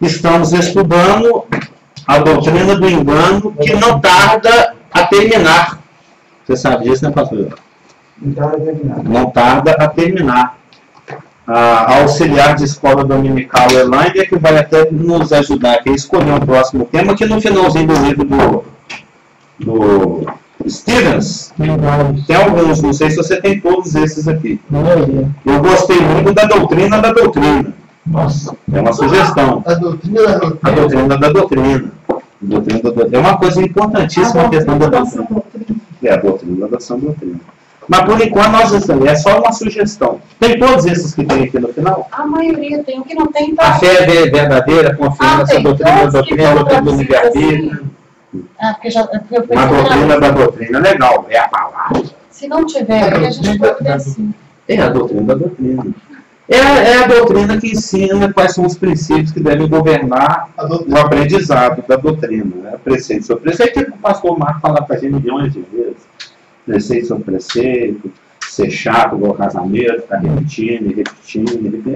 Estamos estudando a doutrina do engano que não tarda a terminar. Você sabe disso, né, pastor? Não tarda a terminar. A auxiliar de escola dominical Elaine, que vai até nos ajudar aqui a escolher um próximo tema, que no finalzinho do livro do Stevens, tem alguns, não sei se você tem todos esses aqui. Eu gostei muito da doutrina da doutrina. Nossa. É uma sugestão. A doutrina da doutrina. A doutrina da doutrina. É uma coisa importantíssima a questão da doutrina. É a doutrina da sã doutrina. Mas por enquanto nós estamos, é só uma sugestão. Tem todos esses que tem aqui no final? A maioria tem, o que não tem tá. A fé é verdadeira, confiança, a doutrina da doutrina, a doutrina do livre-arbítrio. A doutrina da doutrina, legal, é a palavra. Se não tiver, aí a gente pode ver assim. É a doutrina da doutrina. É a doutrina que ensina quais são os princípios que devem governar o aprendizado da doutrina. Né? Preceito sobre preceito, que o pastor Marco fala para a gente milhões de vezes. Preceito sobre preceito, ser chato igual casamento, ficar repetindo,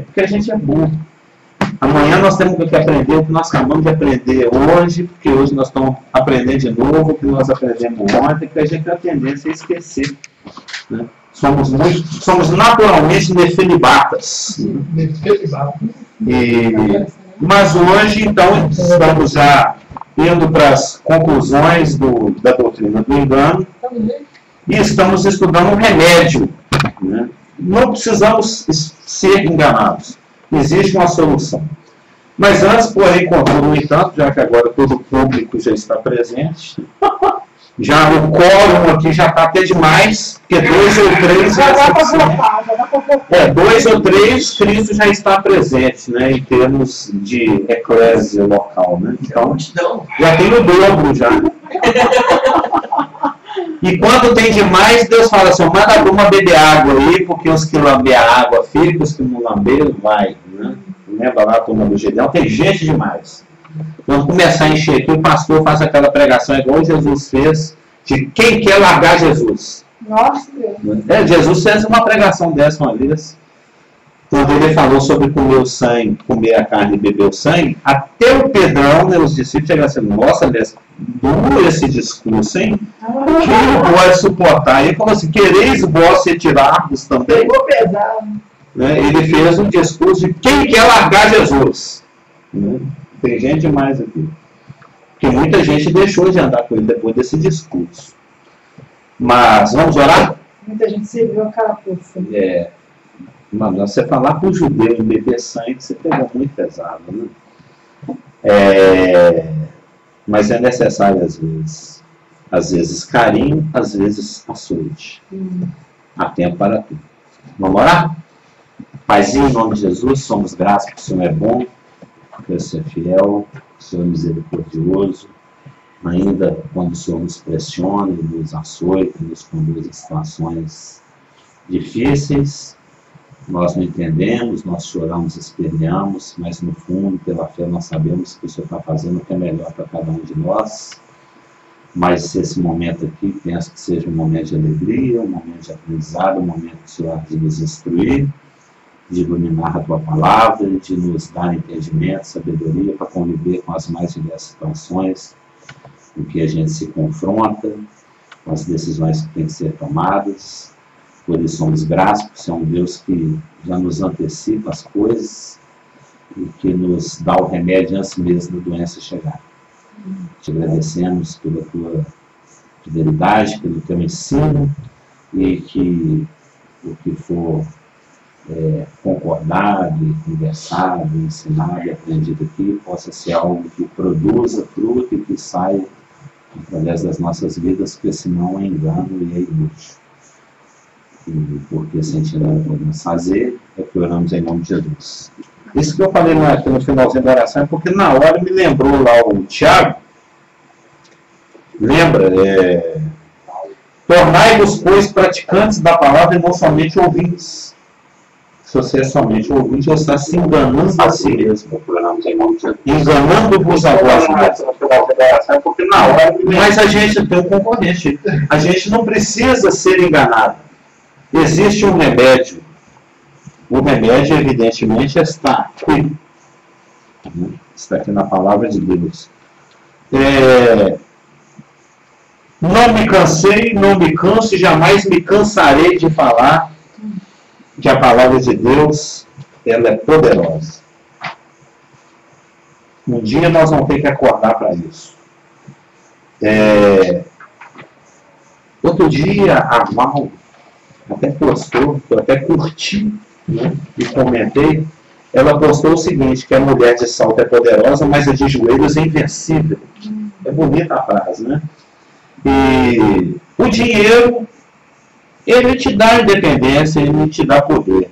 porque a gente é burro. Amanhã nós temos que aprender o que nós acabamos de aprender hoje, porque hoje nós estamos aprendendo de novo o que nós aprendemos ontem, que a gente tem a tendência a esquecer. Né? Somos naturalmente nefelibatas. Mas hoje, então, estamos já indo para as conclusões da doutrina do engano e estamos estudando um remédio. Né? Não precisamos ser enganados. Existe uma solução. Mas antes, porém, contudo, no entanto, já que agora todo o público já está presente, já o quórum aqui já está até demais, porque 2 ou 3 2 ou 3 Cristo já está presente, né, em termos de eclésia local, né? Então, já tem o dobro já. E quando tem demais, Deus fala assim, manda a turma beber água aí, porque os que lamber a água ficam, os que não lamber, vai, né? Lembra lá a turma do Gedeão? Tem gente demais. Vamos começar a encher aqui, o pastor faz aquela pregação igual Jesus fez, de quem quer largar Jesus. Nossa, Deus. Jesus fez uma pregação dessa uma vez, quando ele falou sobre comer o sangue, comer a carne e beber o sangue, até o Pedrão, né, os discípulos chegaram assim, nossa, duro esse discurso, hein? Quem pode suportar? Ele falou assim, quereis vós retirar-vos também? Vou pesar. Né? Ele fez um discurso de quem quer largar Jesus. Né? Tem gente demais aqui. Porque muita gente deixou de andar com ele depois desse discurso. Mas, vamos orar? Muita gente serviu a carapuça. Mano, você falar para o judeu de beber sangue, você pegou muito pesado, né? Mas é necessário às vezes. Às vezes carinho, às vezes açoite. Há tempo para tudo. Vamos orar? Paizinho, em nome de Jesus, somos gratos porque o Senhor é bom, porque o Senhor é fiel, o Senhor é misericordioso, ainda quando o Senhor nos pressiona, nos açoita, nos conduz em situações difíceis, nós não entendemos, nós choramos, esperneamos, mas no fundo, pela fé, nós sabemos que o Senhor está fazendo o que é melhor para cada um de nós. Mas esse momento aqui, penso que seja um momento de alegria, um momento de aprendizado, um momento que o Senhor de nos instruir, de iluminar a Tua Palavra, de nos dar entendimento, sabedoria para conviver com as mais diversas situações em que a gente se confronta, com as decisões que têm que ser tomadas. Por isso somos gratos, por ser um Deus que já nos antecipa as coisas e que nos dá o remédio antes mesmo da doença chegar. Te agradecemos pela Tua fidelidade, pelo Teu ensino e que o que for concordado, conversado, ensinado e aprendido aqui possa ser algo que produza fruto e que saia através das nossas vidas, porque senão é engano e é inútil. E porque se a gente não podemos fazer, é que oramos em nome de Jesus. Isso que eu falei no finalzinho da oração é porque na hora me lembrou lá o Tiago. Lembra? Tornai-vos, pois, praticantes da palavra e não somente ouvintes. Se você é somente ouvinte, você está se enganando a si mesmo. Enganando-vos a vós mesmos. Porque na hora. Mas a gente tem um concorrente. A gente não precisa ser enganado. Existe um remédio O remédio, evidentemente, está aqui. Está aqui na palavra de Deus. Não me cansei, não me canso e jamais me cansarei de falar que a palavra de Deus, ela é poderosa. Um dia nós vamos ter que acordar para isso. Outro dia a Val até postou, eu até curti, né, e comentei. Ela postou o seguinte, que a mulher de salto é poderosa, mas a de joelhos é invencível. É bonita a frase, né? E o dinheiro, ele te dá independência, ele te dá poder.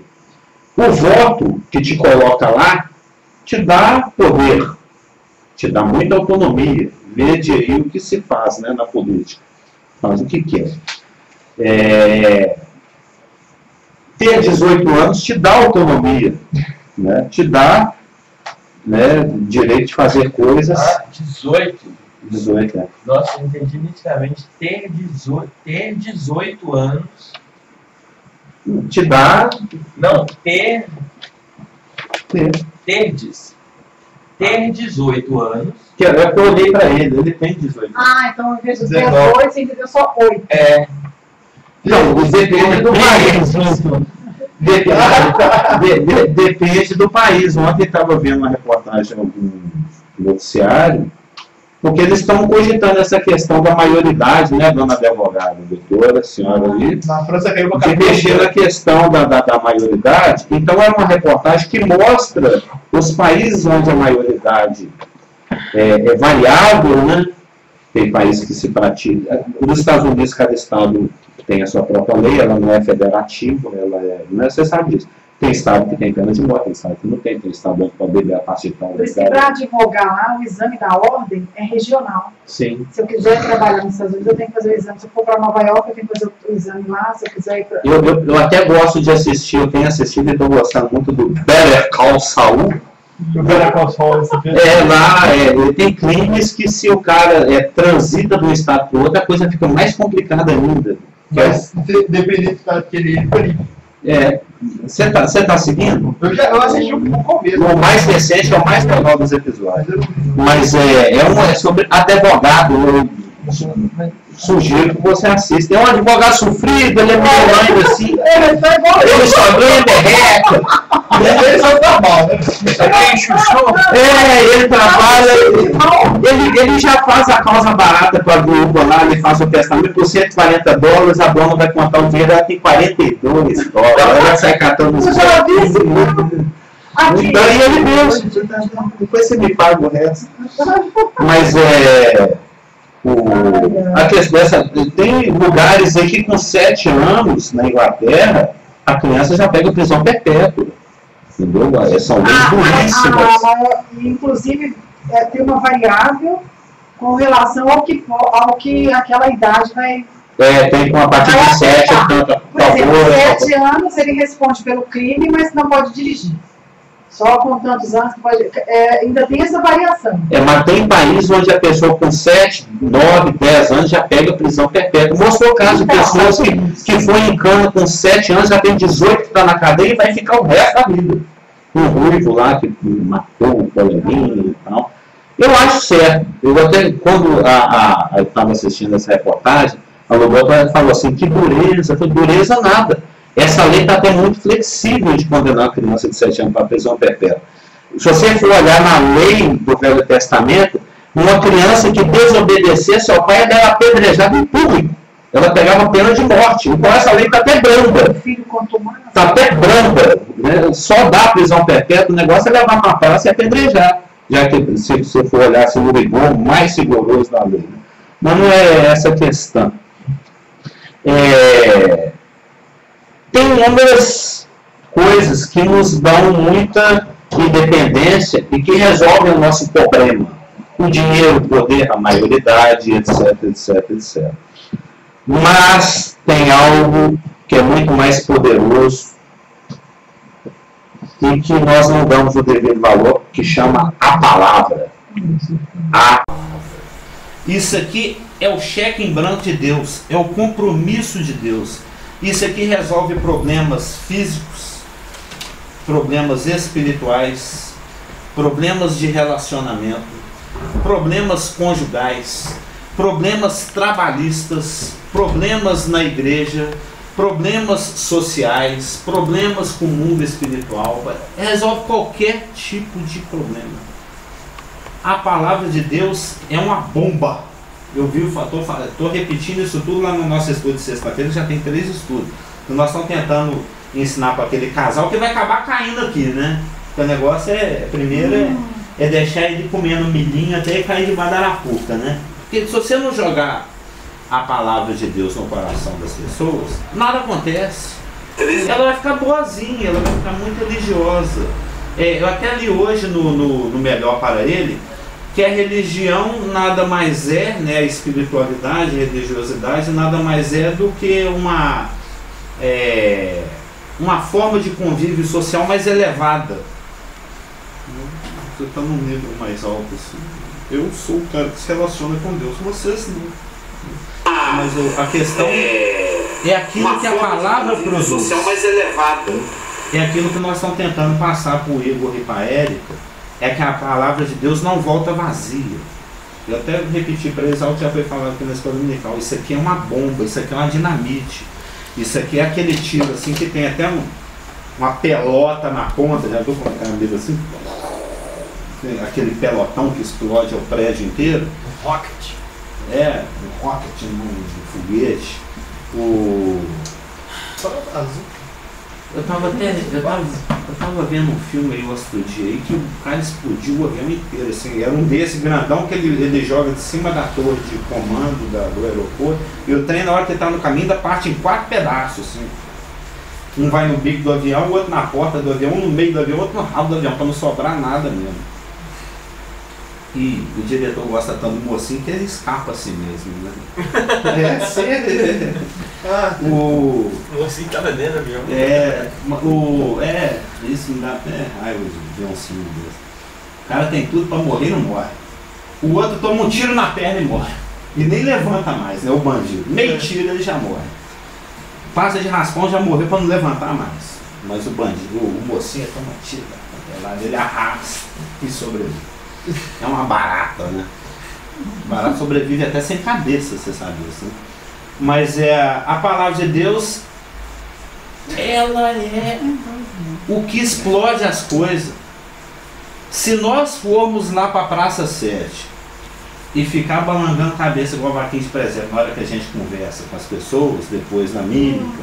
O voto que te coloca lá, te dá poder, te dá muita autonomia. Vede aí o que se faz, né, na política. Faz o que quer. Ter 18 anos te dá autonomia, né? Te dá, né, direito de fazer coisas. 18, né? Nossa, eu entendi nitidamente. Ter 18 anos. Te dá. Não, ter 18 anos. Que eu olhei para ele tem 18 anos. Ah, então em vez de 18, você entendeu só 8. Não, depende do país. Depende do país. Ontem estava vendo uma reportagem em algum noticiário, porque eles estão cogitando essa questão da maioridade, né, dona advogada, doutora, senhora ali, de mexer na questão da maioridade. Então é uma reportagem que mostra os países onde a maioridade é variável, né? Tem países que se pratica. Nos Estados Unidos, cada estado tem a sua própria lei, ela não é federativa, não é, você sabe disso. Tem estado que tem pena de morte, tem estado que não tem estado que pode beber a partir de tal. Por isso que para advogar lá, o exame da ordem é regional. Sim. Se eu quiser trabalhar nos Estados Unidos, eu tenho que fazer o exame. Se eu for para Nova York, eu tenho que fazer o exame lá. Se eu quiser ir para... Eu até gosto de assistir, eu tenho assistido e estou gostando muito do Better Call Saul. Lá tem crimes que, se o cara transita de um estado para o outro, a coisa fica mais complicada ainda. Mas dependendo do estado que ele Você tá seguindo? Eu assisti um começo. O mais recente é o mais legal dos episódios. Mas é sobre advogado. Eu sugiro que você assista. É um advogado sofrido, ele é meio ainda assim. Ele só ganha derreta. Ele só trabalha, né? Ele trabalha, ele já faz a causa barata para a viúva lá, ele faz o testamento por $140, a dona vai contar o dinheiro, ela tem $42, ela sai catando os daí ele mesmo, depois você me paga o resto. Mas a questão tem lugares aí que com 7 anos na Inglaterra, a criança já pega prisão perpétua. Entendeu? São leis duríssimas. Inclusive, tem uma variável com relação ao que aquela idade vai... Tem com a partir de 7, por exemplo, 7 anos ele responde pelo crime, mas não pode dirigir. Só com tantos anos que pode... ainda tem essa variação. Mas tem países onde a pessoa com 7, 9, 10 anos já pega prisão perpétua. Mostrou o caso de pessoas que foi em cana com 7 anos, já tem 18 que está na cadeia e vai ficar o resto da vida. Um ruivo lá que matou o coleguinha e tal. Eu acho certo. Eu até, quando eu estava assistindo essa reportagem, a Lobota falou assim, que dureza. Eu falei, dureza nada. Essa lei está até muito flexível de condenar a criança de 7 anos para prisão perpétua. Se você for olhar na lei do Velho Testamento, uma criança que desobedecesse ao pai era apedrejada em público. Ela pegava pena de morte. Então essa lei está até branda. Está até branda. Né? Só dá prisão perpétua, o negócio é levar para a praça e apedrejar. Já que, se você for olhar assim, no rigor mais rigoroso da lei. Né? Mas não é essa a questão. Tem inúmeras coisas que nos dão muita independência e que resolvem o nosso problema. O dinheiro, o poder, a maioridade, etc, etc, etc. Mas tem algo que é muito mais poderoso e que nós não damos o devido valor, que chama a palavra. Isso aqui é o cheque em branco de Deus, é o compromisso de Deus. Isso aqui resolve problemas físicos, problemas espirituais, problemas de relacionamento, problemas conjugais, problemas trabalhistas, problemas na igreja, problemas sociais, problemas com o mundo espiritual. Resolve qualquer tipo de problema. A palavra de Deus é uma bomba. Eu vi o fator, estou repetindo isso tudo lá no nosso estudo de sexta-feira, já tem 3 estudos. E nós estamos tentando ensinar para aquele casal que vai acabar caindo aqui, né? Porque o negócio primeiro é deixar ele comendo milhinho até ele cair debaixo da arapuca, né? Porque se você não jogar a palavra de Deus no coração das pessoas, nada acontece. Ela vai ficar boazinha, ela vai ficar muito religiosa. Eu até li hoje no Melhor para Ele, que a religião nada mais é, né, a espiritualidade, a religiosidade, nada mais é do que uma forma de convívio social mais elevada. Você está num nível mais alto assim. Eu sou o cara que se relaciona com Deus, vocês não. Mas a questão é aquilo que a palavra produz. Social mais elevada. É aquilo que nós estamos tentando passar para o Igor e para a Érica. É que a palavra de Deus não volta vazia. Eu até repeti para eles algo que já foi falado aqui na escola dominical. Isso aqui é uma bomba, isso aqui é uma dinamite. Isso aqui é aquele tiro assim que tem até uma pelota na ponta. Já viu como é que é assim? Tem aquele pelotão que explode o prédio inteiro. Um rocket. Um rocket, um foguete. Eu tava vendo um filme aí outro dia aí que o cara explodiu o avião inteiro, assim, era um desse grandão que ele joga de cima da torre de comando do aeroporto, e o trem na hora que ele tá no caminho da parte em 4 pedaços, assim. Um vai no bico do avião, o outro na porta do avião, um no meio do avião, o outro no rabo do avião, para não sobrar nada mesmo. E o diretor gosta tanto do mocinho que ele escapa assim mesmo, né? Sério. O mocinho tava dentro do avião. Isso me dá até raiva de ver um filme desse. O cara tem tudo pra morrer e não morre. O outro toma um tiro na perna e morre. E nem levanta mais, né? O bandido. Meio tiro ele já morre. Passa de raspão, já morreu pra não levantar mais. Mas o bandido, o mocinho toma tiro da perna, ele arrasta e sobrevive. É uma barata, né? Barata sobrevive até sem cabeça, você sabe isso, né? Mas a palavra de Deus, ela é o que explode as coisas. Se nós formos lá para a Praça 7 e ficar balangando a cabeça igual a vaquinha de presépio na hora que a gente conversa com as pessoas, depois na mímica,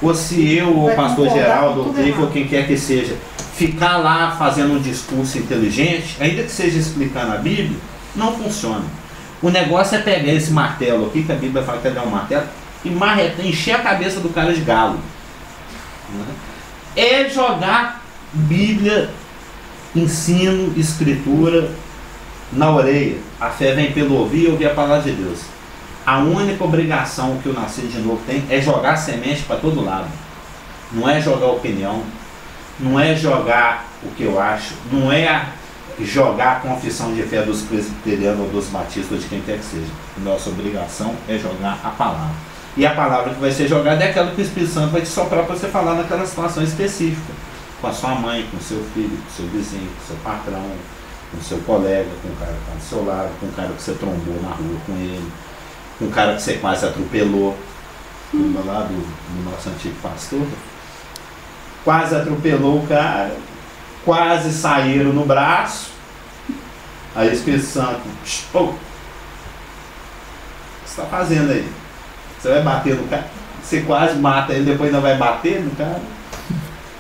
ou se eu, ou o pastor Geraldo, ou Cliff, ou quem quer que seja, ficar lá fazendo um discurso inteligente, ainda que seja explicando a Bíblia, não funciona. O negócio é pegar esse martelo aqui, que a Bíblia fala que é um martelo, e encher a cabeça do cara de galo. É jogar Bíblia, ensino, escritura na orelha. A fé vem pelo ouvir e ouvir a palavra de Deus. A única obrigação que o nascido de novo tem é jogar semente para todo lado. Não é jogar opinião, não é jogar o que eu acho, não é jogar a confissão de fé dos presbiterianos ou dos batistas ou de quem quer que seja. Nossa obrigação é jogar a palavra. E a palavra que vai ser jogada é aquela que o Espírito Santo vai te soprar para você falar naquela situação específica. Com a sua mãe, com o seu filho, com o seu vizinho, com o seu patrão, com o seu colega, com o cara que está do seu lado, com o cara que você trombou na rua com ele, com o cara que você quase atropelou, do lado do nosso antigo pastor. Quase atropelou o cara, quase saíram no braço. Aí o Espírito Santo, o que você está fazendo aí? Você vai bater no cara? Você quase mata ele, depois não vai bater no cara?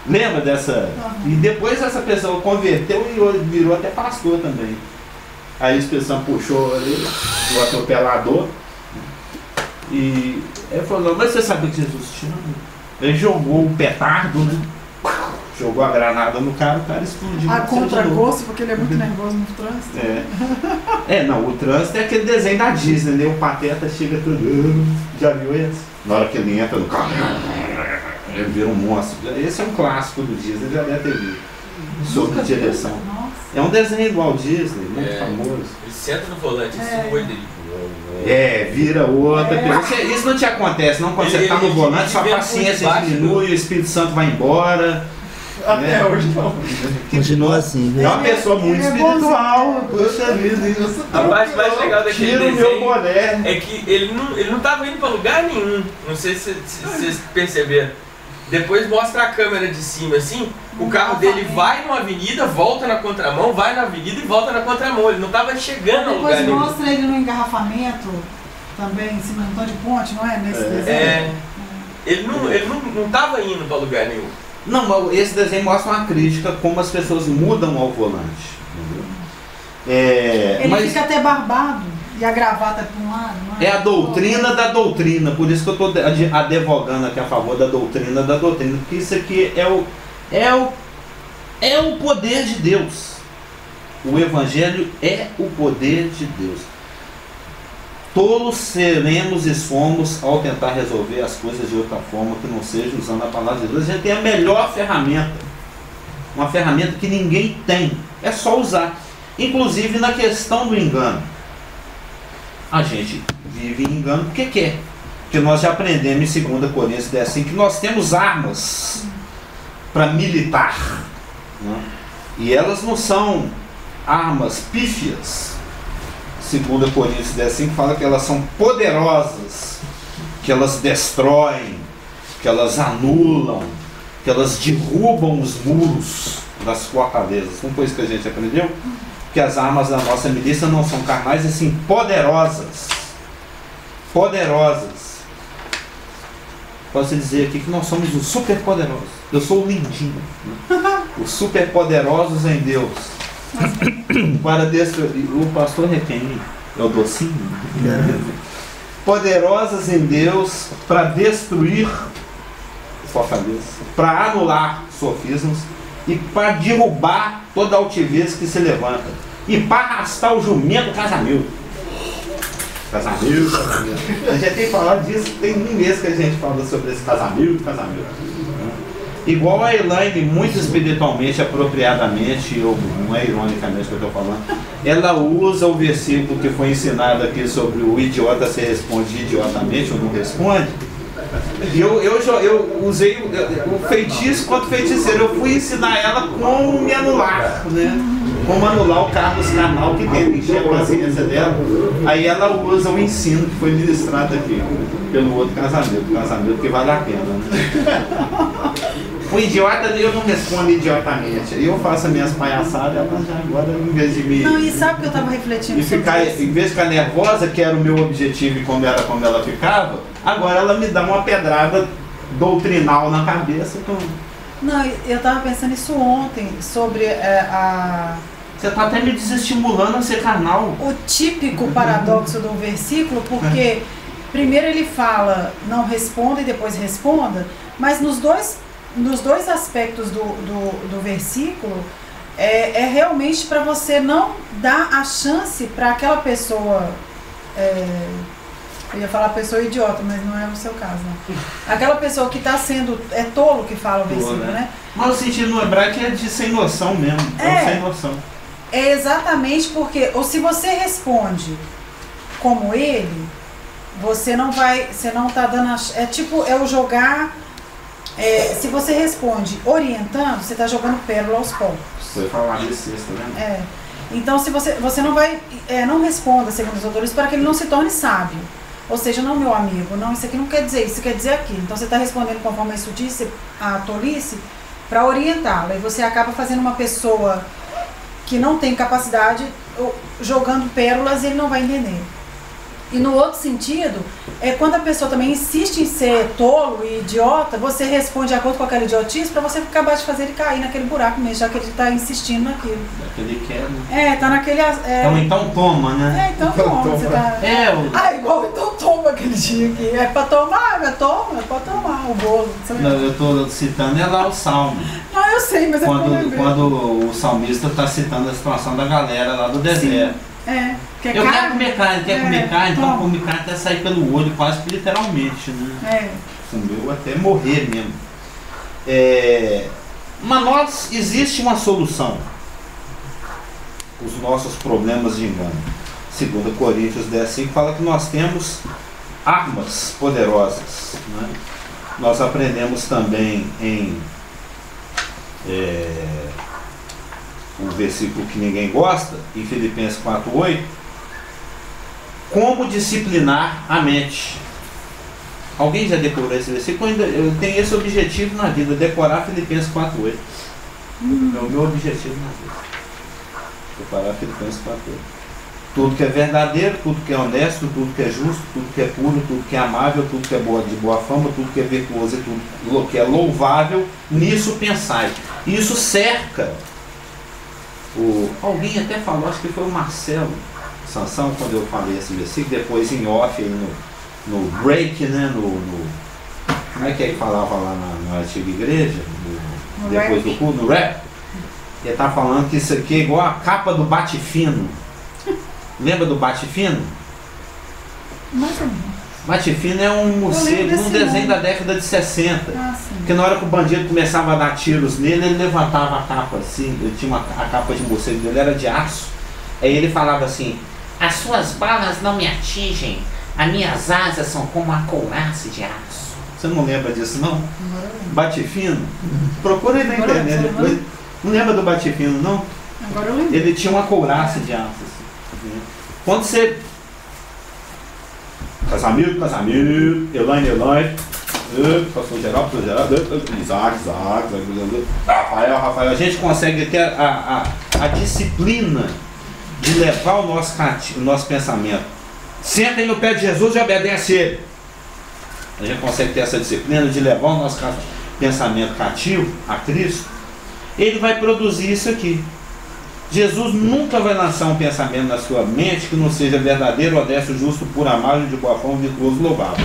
Lembra dessa? E depois essa pessoa converteu e virou até pastor também. Aí o Espírito Santo puxou ali, o atropelador, e ele falou, mas você sabe que Jesus te ama? Ele jogou o petardo, né? Jogou a granada no cara, o cara explodiu. A contragosto, porque ele é muito nervoso no trânsito. Não, o trânsito é aquele desenho da Disney, né? O Pateta chega tudo. Já viu esse? Na hora que ele entra no carro, ele vira um monstro. Esse é um clássico do Disney, já deve ter visto. Sobre direção. Nossa. É um desenho do Walt Disney, muito famoso. Ele senta no volante, assim, o dele. Vira outra. Isso não te acontece, não? Quando você está no volante, sua paciência diminui, o Espírito Santo vai embora. Até hoje não. Continua assim, É viu? uma pessoa muito espiritual. Poxa vida, isso. A parte mais legal daquele Tira o meu desenho boné. é que ele não tava indo pra lugar nenhum. Não sei se vocês perceberam. Depois mostra a câmera de cima assim, o carro dele vai numa avenida, volta na contramão, vai na avenida e volta na contramão. Ele não tava chegando a lugar Depois nenhum. mostra ele no engarrafamento, também, em cima do Antônio de Ponte, não é? Nesse desenho. É, ele não tava indo pra lugar nenhum. Não, mas esse desenho mostra uma crítica como as pessoas mudam ao volante. Entendeu? Ele Mas fica até barbado e a gravata para um lado, não é? é a doutrina da doutrina, por isso que eu estou advogando aqui a favor da doutrina, porque isso aqui é o poder de Deus. O Evangelho é o poder de Deus. Tolos seremos e somos ao tentar resolver as coisas de outra forma que não seja usando a palavra de Deus. A gente tem a melhor ferramenta, uma ferramenta que ninguém tem, é só usar. Inclusive na questão do engano. A gente vive em engano porque quer. Porque nós já aprendemos em 2 Coríntios 10:5 que nós temos armas para militar, né? E elas não são armas pífias. 2 Coríntios 10:5 fala que elas são poderosas, que elas destroem, que elas anulam, que elas derrubam os muros das fortalezas. Não foi isso que a gente aprendeu? Que as armas da nossa milícia não são carnais, e sim poderosas. Poderosas. Posso dizer aqui que nós somos os super poderosos. Eu sou o lindinho, né? Os super poderosos em Deus. Para destruir. O pastor é quem? É o docinho? Poderosas em Deus para destruir fortalezas, para anular sofismas e para derrubar toda altivez que se levanta e para arrastar o jumento do casamento. Casamento. A gente tem falado disso, tem um mês que a gente fala sobre esse casamento. Igual a Elaine, muito espiritualmente, apropriadamente, ou não é ironicamente que eu estou falando, ela usa o versículo que foi ensinado aqui sobre o idiota se responde idiotamente ou não responde. E eu usei o feitiço quanto feiticeiro. Eu fui ensinar ela como me anular, né? Como anular o Carlos Carnal que tenta encher a paciência dela. Aí ela usa o ensino que foi ministrado aqui pelo outro casamento que vale a pena, né? O idiota eu não respondo idiotamente. Aí eu faço as minhas palhaçadas, ela já agora, em vez de me. Não, e sabe que eu estava refletindo sobre isso? Em vez de ficar nervosa, que era o meu objetivo e como ela ficava, agora ela me dá uma pedrada doutrinal na cabeça. Então... Não, eu estava pensando isso ontem, sobre Você está até me desestimulando a ser carnal. o típico paradoxo do versículo, porque primeiro ele fala não responda e depois responda, mas nos dois aspectos do versículo é realmente para você não dar a chance para aquela pessoa, eu ia falar pessoa idiota, mas não é o seu caso, não. Aquela pessoa que está sendo, é tolo que fala o versículo, né? Mas o sentido no hebraico é de sem noção mesmo, sem noção. É exatamente porque, ou se você responde como ele, você não está dando é tipo, é o jogar. Se você responde orientando, você está jogando pérola aos poucos. Foi falar desse texto, né? Então, se você não vai, não responda segundo os autores para que ele não se torne sábio. Ou seja, não, meu amigo, não, isso aqui não quer dizer isso, quer dizer aquilo. Então, você está respondendo conforme isso disse, a tolice, para orientá-la. E você acaba fazendo uma pessoa que não tem capacidade, jogando pérolas, e ele não vai entender. E no outro sentido, quando a pessoa também insiste em ser tolo e idiota, você responde de acordo com aquela idiotice para você acabar de fazer ele cair naquele buraco mesmo, já que ele está insistindo naquilo. Daquele quer, né? Tá naquele... Então toma, né? Então toma. Você tá... igual então toma aquele dia aqui. É para tomar, pode tomar o bolo. Não, eu estou citando lá o Salmo. Não, eu sei, mas quando o salmista está citando a situação da galera lá do deserto. Quer comer carne, então comer carne até sair pelo olho, quase que literalmente, né? Comeu até morrer mesmo. Mas existe uma solução para os nossos problemas de engano. 2 Coríntios 10:5 fala que nós temos armas poderosas, né? Nós aprendemos também em um versículo que ninguém gosta, em Filipenses 4:8, como disciplinar a mente. Alguém já decorou esse versículo? Eu tenho esse objetivo na vida, decorar Filipenses 4:8. É o meu objetivo na vida. Decorar Filipenses 4:8. Tudo que é verdadeiro, tudo que é honesto, tudo que é justo, tudo que é puro, tudo que é amável, tudo que é de boa fama, tudo que é virtuoso e tudo que é louvável, nisso pensai. Isso cerca. Alguém até falou, acho que foi o Marcelo Sansão, quando eu falei esse versículo, depois em off, aí no break, né? Como é que falava lá na antiga igreja? Depois do culto, no rap. Ele tá falando que isso aqui é igual a capa do Bate-Fino. Lembra do Bate-Fino? Bate-Fino é um morcego, um desenho da década de 60. Porque na hora que o bandido começava a dar tiros nele, ele levantava a capa assim. Ele tinha a capa de morcego dele, era de aço. Aí ele falava assim: as suas balas não me atingem, as minhas asas são como uma couraça de aço. Você não lembra disso, não? Bate-Fino? Procura aí na internet depois. Não lembra do Bate-Fino, não? Agora eu lembro. Ele tinha uma couraça de aço. Assim. Quando você... Casamento, Elaine, pastor geral, Isaac, Rafael, a gente consegue ter a disciplina de levar o nosso pensamento. Senta aí no pé de Jesus e obedece ele. A gente consegue ter essa disciplina de levar o nosso pensamento cativo a Cristo. Ele vai produzir isso aqui. Jesus nunca vai lançar um pensamento na sua mente que não seja verdadeiro, honesto, justo, puro, amável, de boa fama, virtuoso, louvável.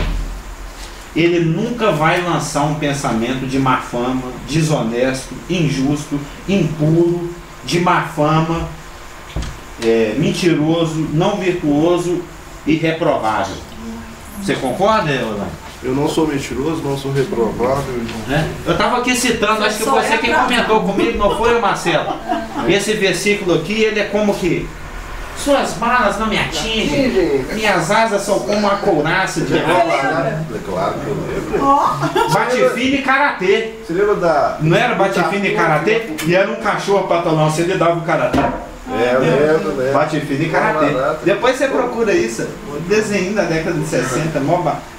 Ele nunca vai lançar um pensamento de má fama, desonesto, injusto, impuro, de má fama, mentiroso, não virtuoso e reprovável. Você concorda, Orlando? Eu não sou mentiroso, não sou reprovável. Eu estava aqui citando, acho que você quem comentou comigo, não foi o Marcelo? Esse versículo aqui, ele é como que: suas balas não me atingem, minhas asas são como uma couraça de aço. É claro que eu lembro. Bate-Fino e Karatê. Você lembra da... Não era Bate-Fino e Karatê? E era um cachorro patolão, você lhe dava o Karatê. Eu lembro. Bate-Fino e Karatê. Depois você procura isso. O desenho da década de 60,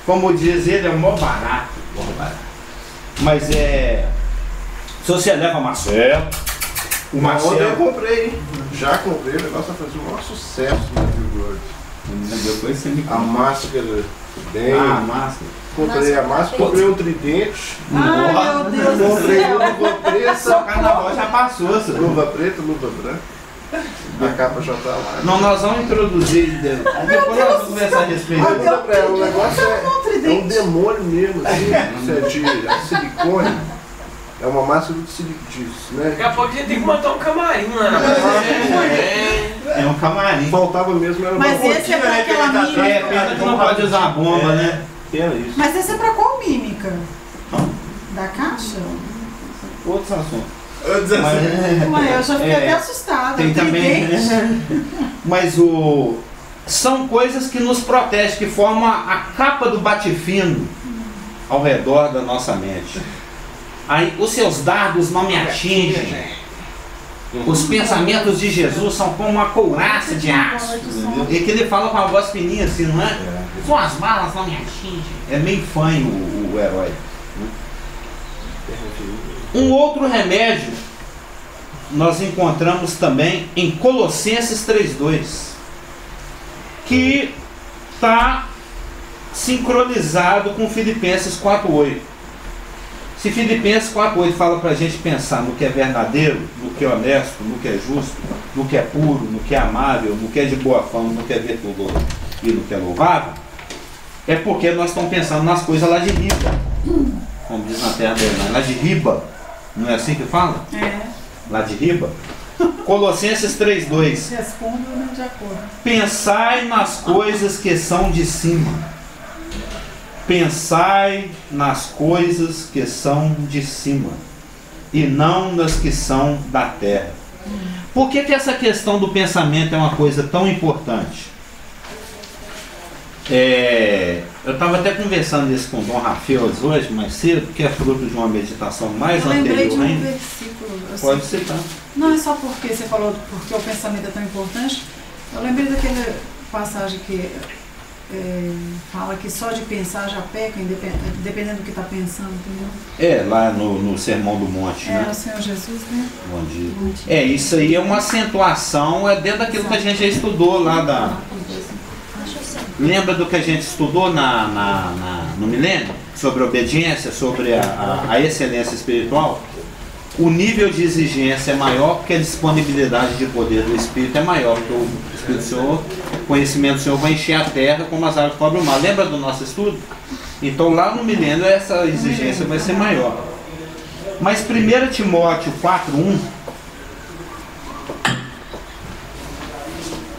como diz ele, é mó barato. Mas se você leva Marcelo, o Marcelo... Eu comprei, já comprei, o negócio vai fazer um maior sucesso no Billboard. Depois você me A máscara bem... a máscara. Comprei a máscara, comprei um tridente. Ai, meu Deus do Comprei céu. luva preta. Só carnaval já passou, senhor. Luva preta, luva branca. A capa já tá lá. Não, nós vamos introduzir. Depois nós vamos conversar a respeito. Olha pra ela, o negócio é um demônio mesmo, assim. Isso é de silicone. É uma máscara de silicone, né? Daqui a pouco a gente tem que montar um camarim lá na É um camarim. Faltava mesmo, era uma Mas esse é pra aquela mímica. Pena que não pode usar a bomba, né? Pena isso. Mas esse é pra qual mímica? Da caixa? Outros assuntos. Ué, eu já fiquei até assustada. Tem também, Tridente. né? Mas são coisas que nos protegem, que formam a capa do Bate-Fino ao redor da nossa mente. Aí, os seus dardos não me atingem. Os pensamentos de Jesus são como uma couraça de aço. E que ele fala com uma voz fininha assim, não é? Suas balas não me atingem. É meio fanho o herói. Um outro remédio nós encontramos também em Colossenses 3:2, que está sincronizado com Filipenses 4:8. Se Filipenses 4:8 fala para a gente pensar no que é verdadeiro, no que é honesto, no que é justo, no que é puro, no que é amável, no que é de boa fama, no que é virtuoso e no que é louvável, é porque nós estamos pensando nas coisas lá de riba, como diz na terra dele, lá de riba. Não é assim que fala? Lá de riba. Colossenses 3:2. Respondo de acordo. Pensai nas coisas que são de cima. Pensai nas coisas que são de cima e não nas que são da terra. Por que essa questão do pensamento é uma coisa tão importante? Eu estava até conversando isso com o Dom Rafael hoje, mais cedo, que é fruto de uma meditação mais anterior. Eu lembrei de um ainda. versículo. Pode citar. Não é só porque você falou porque o pensamento é tão importante. Eu lembrei daquela passagem que fala que só de pensar já peca, dependendo do que está pensando, entendeu? Lá no Sermão do Monte, né? O Senhor Jesus, né? Bom dia. Isso aí é uma acentuação, dentro daquilo que a gente já estudou lá da... Lembra do que a gente estudou no milênio? Sobre a obediência, sobre a excelência espiritual? O nível de exigência é maior porque a disponibilidade de poder do Espírito é maior. Porque o Espírito do Senhor, o conhecimento do Senhor vai encher a terra como as águas cobrem o mar. Lembra do nosso estudo? Então lá no milênio essa exigência vai ser maior. Mas 1 Timóteo 4:1,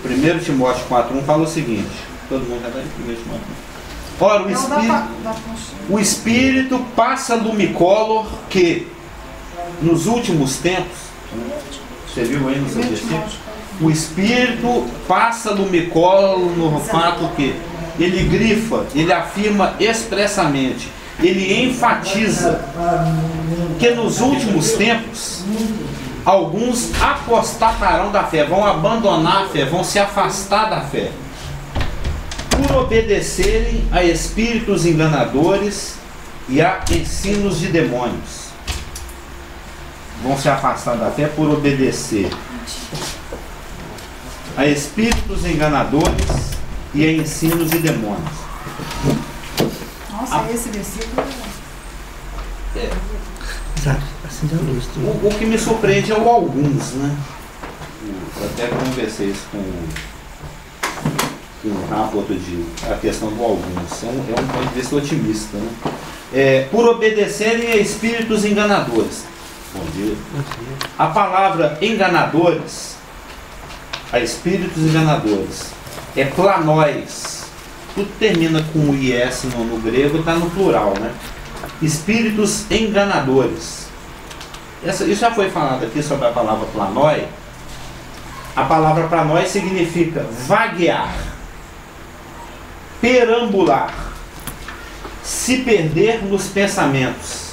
1 Timóteo 4:1 fala o seguinte. Todo mundo já vai em 1 Timóteo. Ora, o Espírito passa lumicolor que nos últimos tempos, você viu aí no seu versículo? O Espírito passa lumicolor no fato que ele grifa, ele afirma expressamente, ele enfatiza que nos últimos tempos alguns apostatarão da fé, vão abandonar a fé, vão se afastar da fé, por obedecerem a espíritos enganadores e a ensinos de demônios. Vão se afastar da fé por obedecer a espíritos enganadores e a ensinos de demônios. Nossa, esse versículo o que me surpreende é o alguns, né? Eu até conversei isso com o Rafa outro dia, a questão do alguns. É um ponto de vista otimista, né? Por obedecerem a espíritos enganadores. Bom dia. A palavra enganadores, a espíritos enganadores, é planóis. Tudo termina com o IS no grego, está no plural, né? Espíritos enganadores. Isso já foi falado aqui sobre a palavra planói. A palavra planói significa vaguear, perambular, se perder nos pensamentos,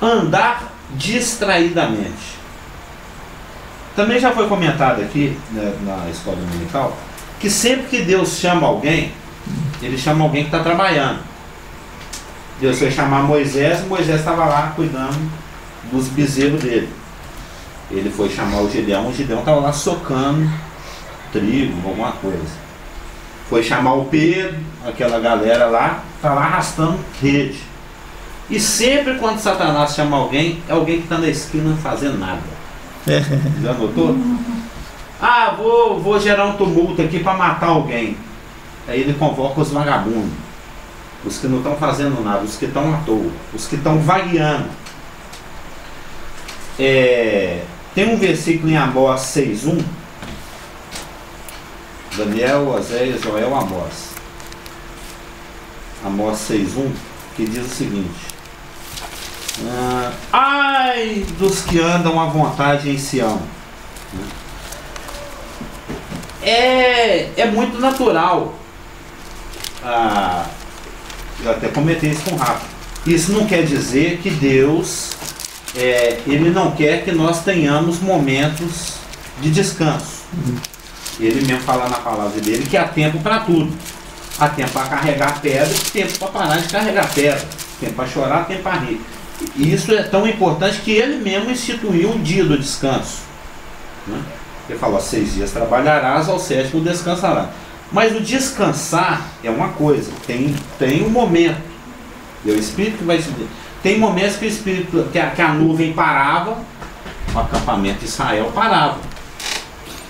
andar distraidamente. Também já foi comentado aqui, né, na escola dominical, que sempre que Deus chama alguém, ele chama alguém que está trabalhando. Deus foi chamar Moisés, Moisés estava lá cuidando dos bezerros dele. Ele foi chamar o Gideão estava lá socando trigo, alguma coisa. Foi chamar o Pedro, aquela galera lá, está lá arrastando rede. E sempre quando Satanás chama alguém, é alguém que está na esquina fazendo nada. Já notou? Vou gerar um tumulto aqui para matar alguém. Aí ele convoca os vagabundos, os que não estão fazendo nada, os que estão à toa, os que estão vagueando. Tem um versículo em Amós 6:1, Daniel, Oséias, Joel, Amós. Amós 6:1, que diz o seguinte: ai dos que andam à vontade em Sião. É muito natural. Eu até comentei isso com o Rafa. Isso não quer dizer que Deus ele não quer que nós tenhamos momentos de descanso. Ele mesmo fala na palavra dele que há tempo para tudo. Há tempo para carregar pedra, tempo para parar de carregar pedra, tempo para chorar, tempo para rir. E isso é tão importante que ele mesmo instituiu o dia do descanso, né? Ele falou: 6 dias trabalharás, ao 7º descansarás. Mas o descansar é uma coisa, tem um momento. E o Espírito que vai dizer. Tem momentos que o Espírito, que a nuvem parava, o acampamento de Israel parava.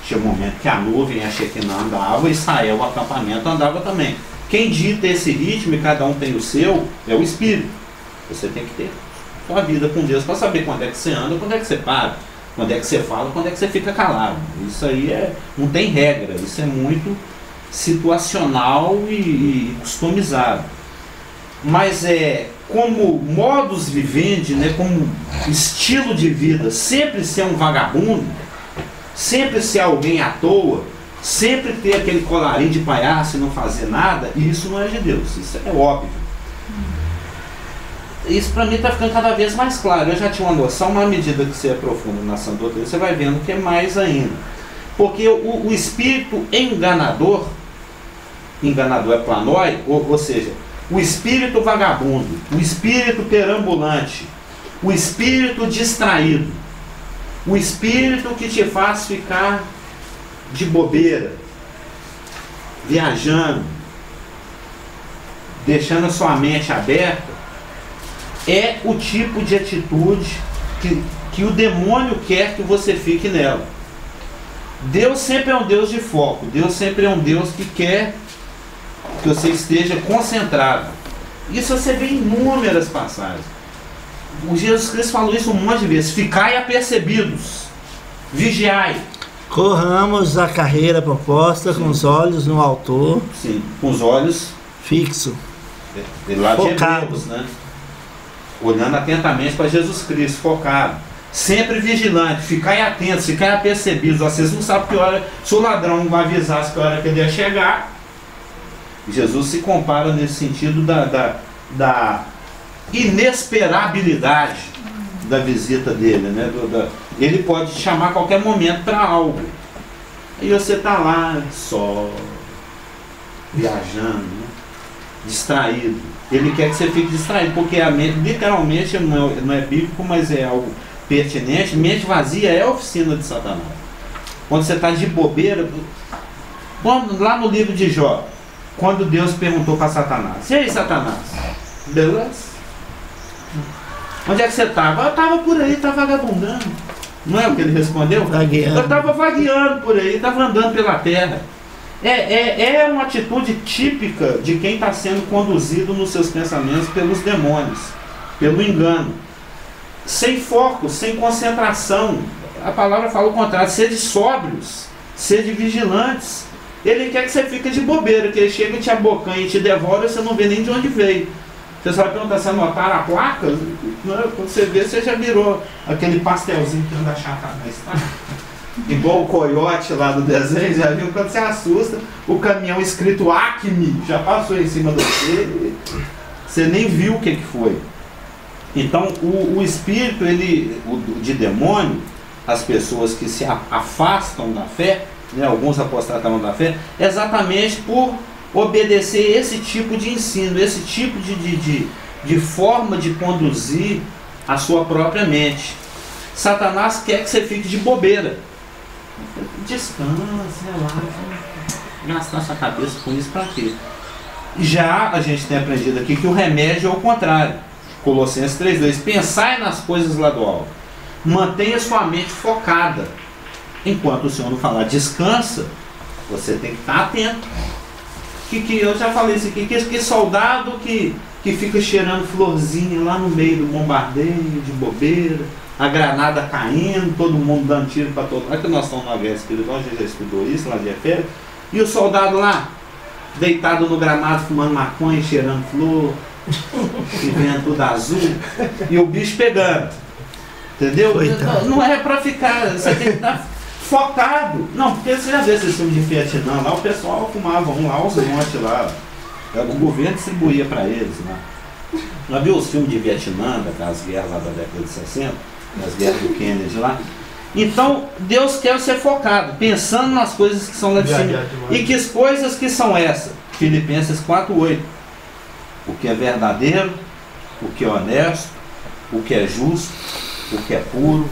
Tinha um momento que a nuvem, a Shekinah andava, e Israel, o acampamento, andava também. Quem dita esse ritmo, e cada um tem o seu, é o Espírito. Você tem que ter sua vida com Deus para saber quando é que você anda, quando é que você para, quando é que você fala, quando é que você fica calado. Isso aí não tem regra, isso é muito situacional e customizado. Mas como modus vivendi, né, como estilo de vida, sempre ser um vagabundo, sempre ser alguém à toa, sempre ter aquele colarinho de palhaço e não fazer nada, isso não é de Deus, isso é óbvio. Isso para mim está ficando cada vez mais claro. Eu já tinha uma noção, mas à medida que você aprofunda na sã doutrina, você vai vendo que é mais ainda. Porque o espírito enganador é planói, ou seja, o espírito vagabundo, o espírito perambulante, o espírito distraído, o espírito que te faz ficar de bobeira, viajando, deixando a sua mente aberta, é o tipo de atitude que o demônio quer que você fique nela. Deus sempre é um Deus de foco, Deus sempre é um Deus que quer que você esteja concentrado. Isso você vê em inúmeras passagens. O Jesus Cristo falou isso um monte de vezes: ficai apercebidos, vigiai. Corramos a carreira proposta, sim, com os olhos no autor. Sim, com os olhos fixo. Lá de Hebreus, né? Olhando atentamente para Jesus Cristo, focado. Sempre vigilante, ficai atentos, ficai apercebidos. Vocês não sabem que hora, se o ladrão não vai avisar que hora que ele ia chegar. Jesus se compara nesse sentido da inesperabilidade da visita dele, né? Ele pode te chamar a qualquer momento para algo. Aí você está lá só, viajando, né? Distraído. Ele quer que você fique distraído, porque a mente, literalmente, não é bíblico, mas é algo pertinente. Mente vazia é a oficina de Satanás. Quando você está de bobeira, lá no livro de Jó, quando Deus perguntou para Satanás: e aí, Satanás, beleza? Onde é que você estava? Eu estava por aí, estava vagabundando. Não é o que ele respondeu? Vagueando. Eu estava vagueando por aí, estava andando pela terra. É uma atitude típica de quem está sendo conduzido nos seus pensamentos pelos demônios, pelo engano. Sem foco, sem concentração. A palavra fala o contrário: sede sóbrios, sede vigilantes. Ele quer que você fique de bobeira, que ele chega e te abocanha e te devora e você não vê nem de onde veio. Você só vai perguntar se anotaram a placa. Quando você vê, você já virou aquele pastelzinho que anda achatado na estrada. Igual o coiote lá do desenho, já viu? Quando você assusta, o caminhão escrito Acme já passou em cima de você, você nem viu o que foi. Então o espírito de demônio, as pessoas que se afastam da fé, né, alguns apostataram da fé, exatamente por obedecer esse tipo de ensino, esse tipo de forma de conduzir a sua própria mente. Satanás quer que você fique de bobeira. Descansa, relaxa. Gastar sua cabeça com isso para quê? Já a gente tem aprendido aqui que o remédio é o contrário. Colossenses 3:2: pensai nas coisas lá do alto, mantenha sua mente focada. Enquanto o Senhor não falar descansa, você tem que estar atento. Que eu já falei isso aqui, que soldado que fica cheirando florzinha lá no meio do bombardeio, de bobeira, a granada caindo, todo mundo dando tiro para todo lado. É que nós estamos na guerra espiritual, a gente já estudou isso lá de Efésios. E o soldado lá, deitado no gramado, fumando maconha, cheirando flor, e vendo tudo azul, e o bicho pegando. Entendeu? Não é para ficar, você tem que estar focado. Não, porque você já vê esse filme de Vietnã, lá o pessoal fumava lá, os montes lá. O governo distribuía para eles lá. Já viu os filmes de Vietnã, daquelas guerras lá da década de 60, as guerras do Kennedy lá? Então, Deus quer você focado, pensando nas coisas que são lá de cima. E que coisas que são essas? Filipenses 4:8. O que é verdadeiro, o que é honesto, o que é justo, o que é puro,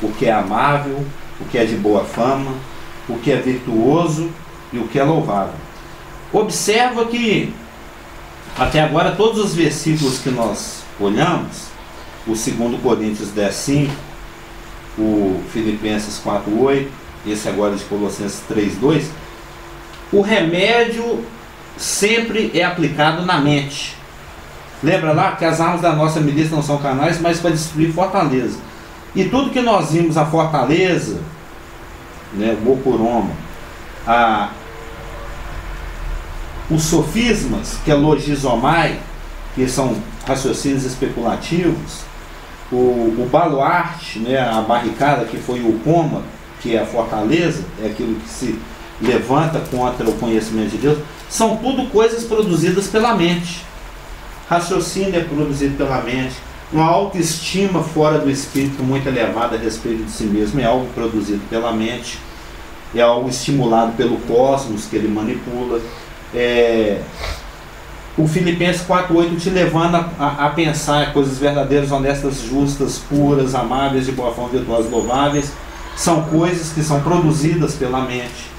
o que é amável, o que é de boa fama, o que é virtuoso e o que é louvável. Observa que até agora todos os versículos que nós olhamos, o 2 Coríntios 10:5, o Filipenses 4:8, esse agora de Colossenses 3:2, o remédio sempre é aplicado na mente. Lembra lá que as armas da nossa milícia não são carnais, mas para destruir fortaleza. E tudo que nós vimos, a fortaleza, né, o Bokuroma, os sofismas, que é logizomai, que são raciocínios especulativos, o baluarte, né, a barricada, que foi o coma, que é a fortaleza, é aquilo levanta contra o conhecimento de Deus, são tudo coisas produzidas pela mente. Raciocínio é produzido pela mente. Uma autoestima fora do espírito muito elevada a respeito de si mesmo é algo produzido pela mente. É algo estimulado pelo cosmos que ele manipula. O Filipenses 4:8 te levando a pensar coisas verdadeiras, honestas, justas, puras, amáveis, de boa forma, virtuosas, louváveis. São coisas que são produzidas pela mente.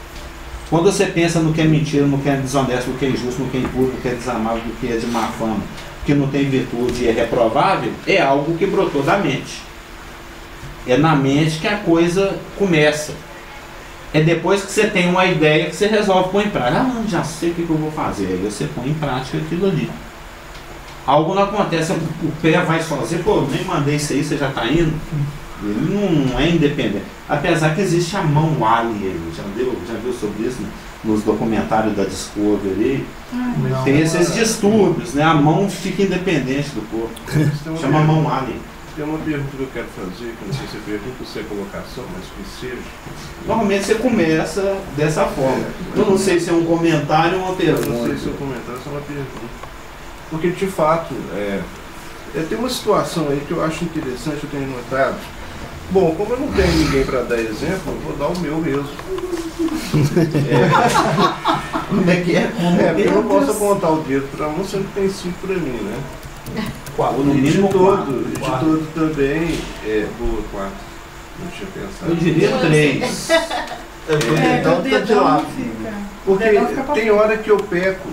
Quando você pensa no que é mentira, no que é desonesto, no que é injusto, no que é impuro, no que é desamável, no que é de má fama, que não tem virtude e é reprovável, é algo que brotou da mente. É na mente que a coisa começa. É depois que você tem uma ideia que você resolve pôr em prática. Já sei o que eu vou fazer. Aí você põe em prática aquilo ali. Algo não acontece, o pé vai sozinho, nem mandei isso aí, você já está indo. Ele não é independente. Apesar que existe a mão alien, já viu sobre isso, né? Nos documentários da Discovery. Tem esses distúrbios, né? A mão fica independente do corpo. Chama mão alien. Tem uma pergunta que eu quero fazer, que não sei se você pergunta ou se é colocação, mas que seja. Normalmente você começa dessa forma. Eu não sei se é um comentário ou uma pergunta. Eu não sei se é um comentário ou se é uma pergunta. Porque, de fato, tem uma situação aí que eu acho interessante, eu tenho notado. Bom, como eu não tenho ninguém para dar exemplo, eu vou dar o meu mesmo. Como é que é? Porque eu não posso apontar o dedo para um, sendo que tem 5 para mim, né? No mínimo de todo também, boa, 4. Não tinha pensado. Eu diria 3. Então tá de lado. Porque tem hora que eu peco.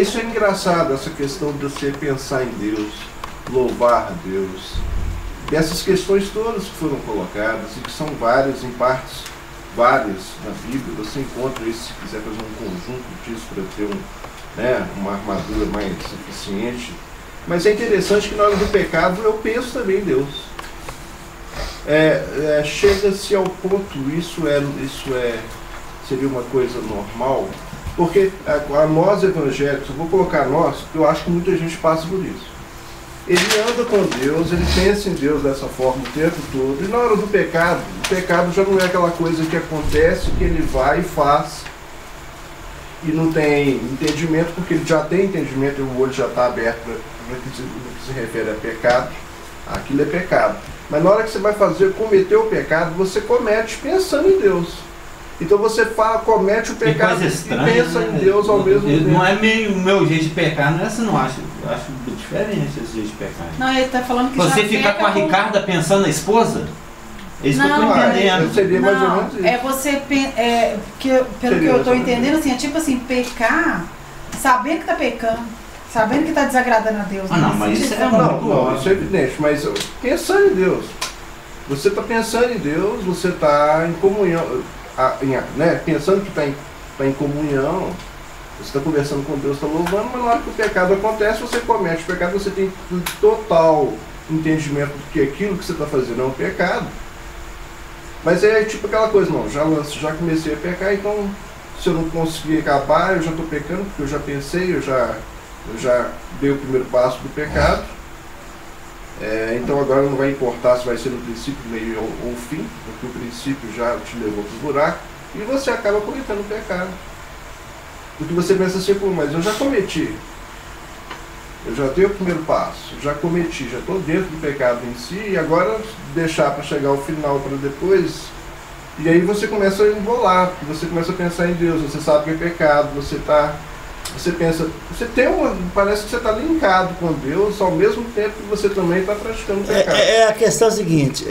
Isso é engraçado, essa questão de você pensar em Deus, louvar a Deus. Essas questões todas que foram colocadas, e que são várias, em partes, várias na Bíblia, você encontra isso se quiser fazer um conjunto disso para ter uma armadura mais eficiente. Mas é interessante que na hora do pecado eu penso também em Deus. Chega-se ao ponto, isso seria uma coisa normal, porque a nós evangélicos, eu vou colocar nós, porque eu acho que muita gente passa por isso. Ele anda com Deus, ele pensa em Deus dessa forma o tempo todo, e na hora do pecado, o pecado já não é aquela coisa que acontece, que ele vai e faz, e não tem entendimento, porque ele já tem entendimento e o olho já está aberto no que se refere a pecado. Aquilo é pecado. Mas na hora que você vai cometer o pecado, você comete pensando em Deus. Então você comete o pecado estranha, e pensa em Deus ao mesmo tempo. Não é o meu jeito de pecar, não é assim, não acho. Eu acho diferente esse jeito de pecar. Não, ele está falando que você ficar com a Ricarda pensando na esposa? É isso que eu estou entendendo. Seria mais ou menos isso. Pelo que eu estou entendendo, assim, é tipo assim, pecar, sabendo que está pecando, sabendo que está desagradando a Deus. Não, mas isso isso é evidente, mas pensando em Deus. Você está pensando em Deus, você está em comunhão, pensando que está em comunhão, você está conversando com Deus, está louvando, mas na hora que o pecado acontece, você comete o pecado, você tem total entendimento de que aquilo que você está fazendo é um pecado. Mas é tipo aquela coisa, não, já comecei a pecar, então se eu não conseguir acabar, eu já estou pecando, porque eu já pensei, eu já dei o primeiro passo do pecado. Então agora não vai importar se vai ser no princípio, meio ou fim, porque o princípio já te levou para o buraco, e você acaba cometendo o pecado. Porque você pensa assim, mas eu já cometi. Eu já dei o primeiro passo, já cometi, já estou dentro do pecado em si, e agora deixar para chegar ao final para depois, e aí você começa a embolar, você começa a pensar em Deus, você sabe que é pecado, você pensa, parece que você está linkado com Deus, ao mesmo tempo que você também está praticando o pecado. A questão é a seguinte,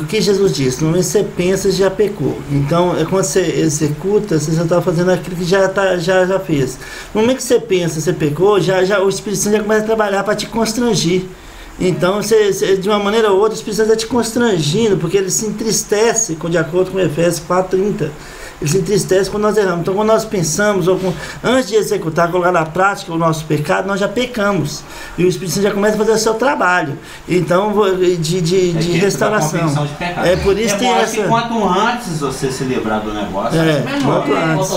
o que Jesus disse, no momento que você pensa, já pecou. Então, quando você executa, você já está fazendo aquilo que já fez. No momento que você pensa, você pecou, já o Espírito Santo já começa a trabalhar para te constrangir. Então, de uma maneira ou outra, o Espírito Santo está te constrangindo, porque ele se entristece, de acordo com Efésios 4:30. Ele se entristece quando nós erramos. Então, quando nós pensamos, antes de executar, colocar na prática o nosso pecado, nós já pecamos. E o Espírito Santo já começa a fazer o seu trabalho. Então, de restauração. De por isso tem essa. Quanto antes você se livrar do negócio, quanto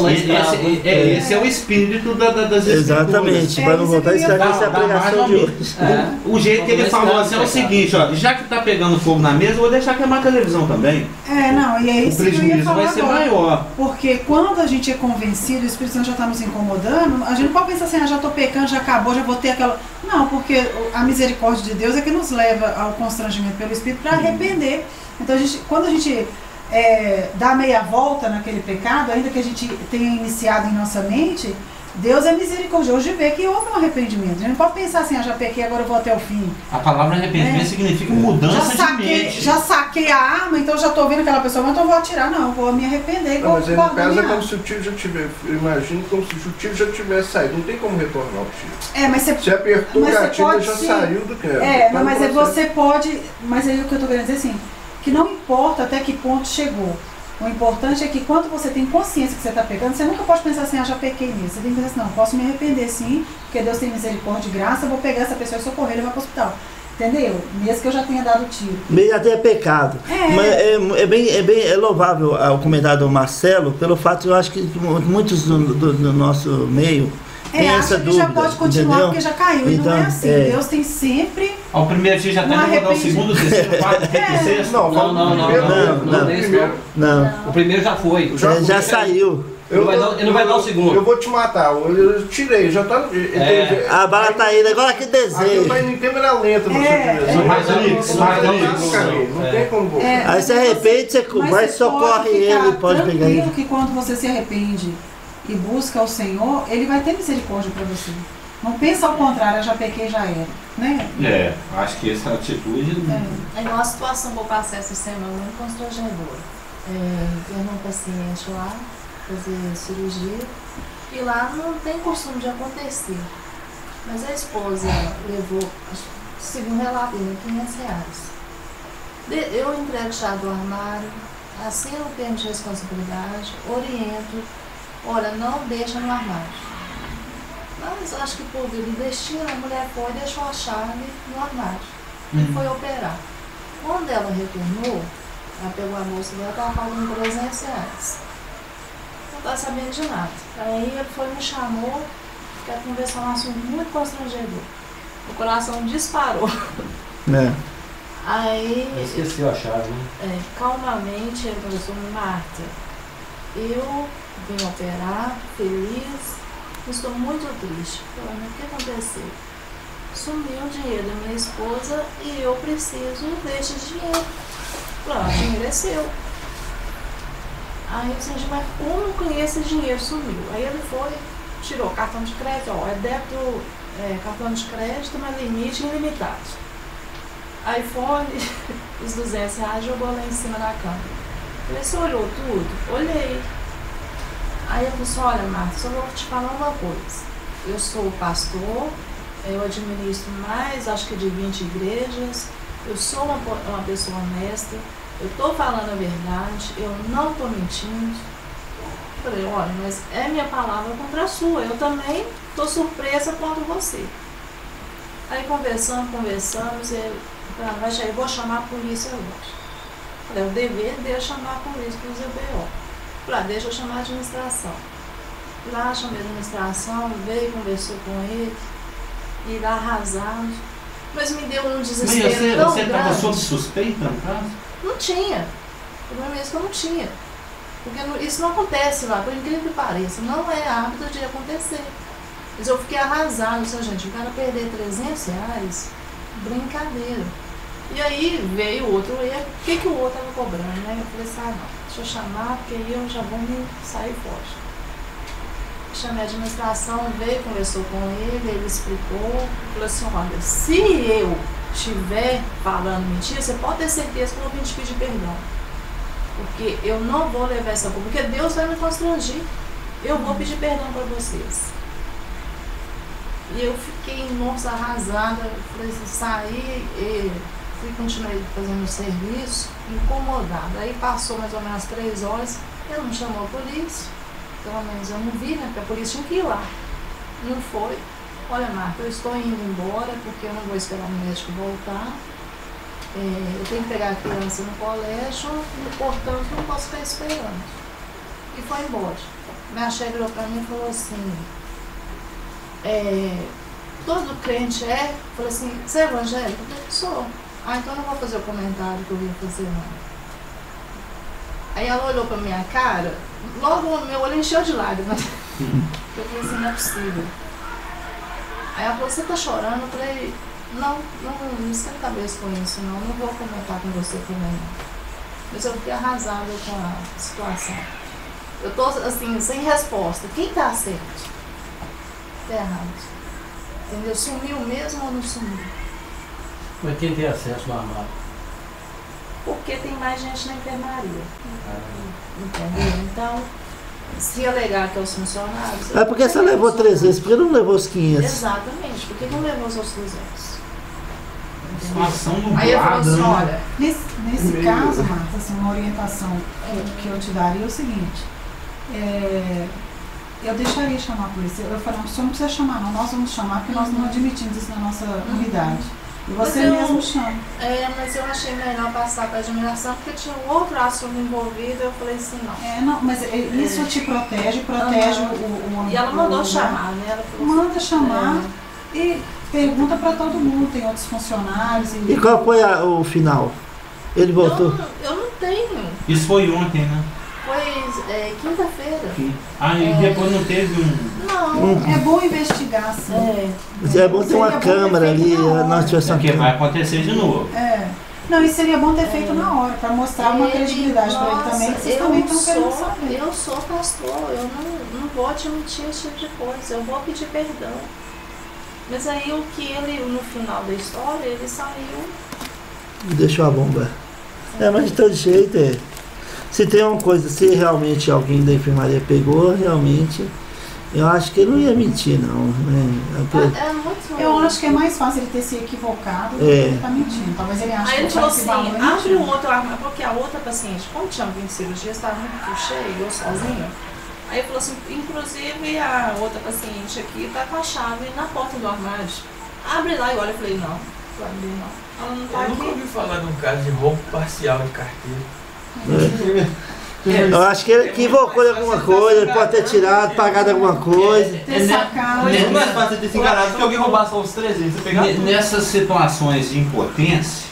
antes. Esse é o espírito das escrituras. Exatamente. Para não voltar a estragar essa pregação de hoje. O jeito que ele falou assim é o seguinte, já que está pegando fogo na mesa, eu vou deixar queimar a televisão também. E aí o prejuízo vai ser maior. Porque quando a gente é convencido, o Espírito Santo já está nos incomodando, a gente não pode pensar assim, já estou pecando, já acabou, já vou ter aquela... Não, porque a misericórdia de Deus é que nos leva ao constrangimento pelo Espírito para arrepender. Então, quando a gente dá meia volta naquele pecado, ainda que a gente tenha iniciado em nossa mente, Deus é misericordioso de ver que houve um arrependimento. A gente não pode pensar assim, já pequei, agora eu vou até o fim. A palavra arrependimento significa mudança de mente. Já saquei a arma, então já estou vendo aquela pessoa, mas então eu vou atirar. Não, eu vou me arrepender. Não, mas aí no caso é como se o tiro já tivesse, eu imagino como se o tiro já tivesse saído, não tem como retornar o tiro. Mas você apertou o gatilho e já saiu do quebra. Não, mas aí você pode, mas aí o que eu estou querendo dizer assim, que não importa até que ponto chegou. O importante é que quando você tem consciência que você está pecando, você nunca pode pensar assim, já pequei nisso. Você tem que pensar assim, não, posso me arrepender sim, porque Deus tem misericórdia e graça, eu vou pegar essa pessoa e socorrer e levar para o hospital. Entendeu? Mesmo que eu já tenha dado tiro. Mesmo até pecado. Mas é louvável o comentário do Marcelo, pelo fato, eu acho que muitos do nosso meio tem essa dúvida. Já pode continuar, entendeu? Porque já caiu. Então, não é assim. Deus tem sempre. O primeiro dia já está mudando o segundo, terceiro, quarto, quinto, sexto. Não. O primeiro já foi. Já saiu. Ele não vai dar o segundo. Eu vou te matar. Eu tirei, já tá. A bala tá indo, agora que desenho. Aqui vai em câmera lenta no seu direção. Não tem como. Aí você arrepende, você vai, socorre ele, pode pegar ele. Que quando você se arrepende e busca o Senhor, Ele vai ter misericórdia para você. Não pensa ao contrário, eu já pequei, já era. Né? Acho que essa atitude... É igual a situação que eu passei essa semana, muito constrangedora. Internou um paciente lá, fazer cirurgia, e lá não tem costume de acontecer. Mas a esposa levou, segundo o relato dele, R$500. Eu entrego a chave do armário, assino o termo de responsabilidade, oriento, olha, não deixa no armário. Mas acho que por vir investir, a mulher foi e deixou a chave no armário. E foi operar. Quando ela retornou, ela pegou a bolsa dela, estava pagando R$300. Não estava sabendo de nada. Aí ele foi, me chamou, quer conversar um assunto muito constrangedor. O coração disparou. Aí... Esqueceu a chave, né? Calmamente ele começou, Marta, eu vim operar, feliz, estou muito triste. Falando, o que aconteceu? Sumiu o dinheiro da minha esposa e eu preciso deste dinheiro. Falei, o dinheiro é seu. Aí eu senti, mas como que esse dinheiro sumiu? Aí ele foi, tirou cartão de crédito, é débito, cartão de crédito, mas limite ilimitado. iPhone, os R$200 jogou lá em cima da cama. Falei, você olhou tudo? Olhei. Aí eu falei assim, olha Marta, só vou te falar uma coisa. Eu sou pastor, eu administro mais, acho que de 20 igrejas, eu sou uma pessoa honesta, eu estou falando a verdade, eu não estou mentindo. Falei, olha, mas é minha palavra contra a sua, eu também estou surpresa quanto você. Aí conversamos, eu vou chamar a polícia hoje. Falei, o dever dele é chamar a polícia para o ZBO. Falei, deixa eu chamar a administração. Lá chamei a administração, veio, conversou com ele, e lá arrasado. Mas me deu um desespero tão Você estava grande. sob suspeita no caso? Não tinha. O problema é que eu não tinha. Porque isso não acontece lá, por incrível que pareça. Não é hábito de acontecer. Mas eu fiquei arrasado, gente, o cara perder R$300, brincadeira. E aí veio o outro erro, o que o outro estava cobrando, né? Eu falei assim, não, deixa eu chamar, porque aí eu já vou me sair fora. Chamei a administração, veio, conversou com ele explicou, falou assim, olha, se eu estiver falando mentira, você pode ter certeza que eu vou vir te pedir perdão. Porque eu não vou levar essa culpa, porque Deus vai me constrangir. Eu vou pedir perdão para vocês. E eu fiquei, nossa, arrasada, falei assim, saí e continuei fazendo o serviço, incomodada. Aí passou mais ou menos 3 horas, ele não chamou a polícia, pelo menos eu não vi, né, porque a polícia tinha que ir lá. Não foi. Olha, Marta, eu estou indo embora porque eu não vou esperar o médico voltar. Eu tenho que pegar a criança no colégio e, portanto, não posso ficar esperando. E foi embora. Minha chefe virou para mim e falou assim, todo crente falou assim, você é evangélico? Eu falei, sou. Então eu não vou fazer o comentário que eu ia fazer, não. Aí ela olhou pra minha cara logo o meu olho encheu de lágrimas. Eu falei assim, não é possível. Aí ela falou, você tá chorando? Eu falei, não esquenta a cabeça com isso, não vou comentar com você também não. Mas eu fiquei arrasada com a situação. Eu tô assim, sem resposta. Quem tá certo? Tá errado. Entendeu? Sumiu mesmo ou não sumiu? Mas quem tem acesso no armário? Porque tem mais gente na enfermaria. Entendeu? Então, se alegar que é os funcionários... É porque você levou 300, por que não levou os 500? Exatamente, por que não levou os outros 200? Situação Aí eu falei assim, dublada, olha... Nesse caso, Marta, assim, uma orientação que eu te daria é o seguinte, eu deixaria chamar a polícia. Eu falei, o senhor não precisa chamar não, nós vamos chamar porque nós não admitimos isso na nossa unidade. E você mesmo chama. Mas eu achei melhor passar para a admiração porque tinha um outro assunto envolvido, eu falei assim, não. Não, mas isso te protege o E ela mandou chamar, né? Ela falou manda chamar e pergunta para todo mundo, tem outros funcionários. E qual foi o final? Ele voltou? Eu não tenho. Isso foi ontem, né? Foi quinta-feira. Aí depois não teve Não. É bom investigar, assim. É bom ter uma câmera ali, nós tivemos uma Porque vai câmera. acontecer de novo. Não, isso seria bom ter feito na hora, para mostrar uma credibilidade para ele também, que vocês também estão querendo saber. Eu sou pastor, eu não vou admitir esse tipo de coisa, eu vou pedir perdão. Mas aí o que ele, no final da história, ele saiu... Deixou a bomba. Mas de todo jeito se tem uma coisa, se realmente alguém da enfermaria pegou, realmente, eu acho que ele não ia mentir, não. Eu acho que é mais fácil ele ter se equivocado do que ele tá mentindo. Talvez ele ache aí ele que falou esse assim, valor abre um outro armário, porque a outra paciente, como tinha vindo cirurgia, estava muito cheia, eu sozinha. Aí ele falou assim, inclusive a outra paciente aqui tá com a chave na porta do armário. Abre lá e olha. Eu falei, não. Ela não tá Eu nunca aqui. ouvi falar de um caso de roubo parcial de carteira. Eu acho que ele equivocou de alguma coisa, ele pode ter tirado, pagado alguma coisa. ter sacado. Mas não é fácil ter se enganado que alguém roubasse só os 300. Você pegar tudo. Nessas situações de impotência,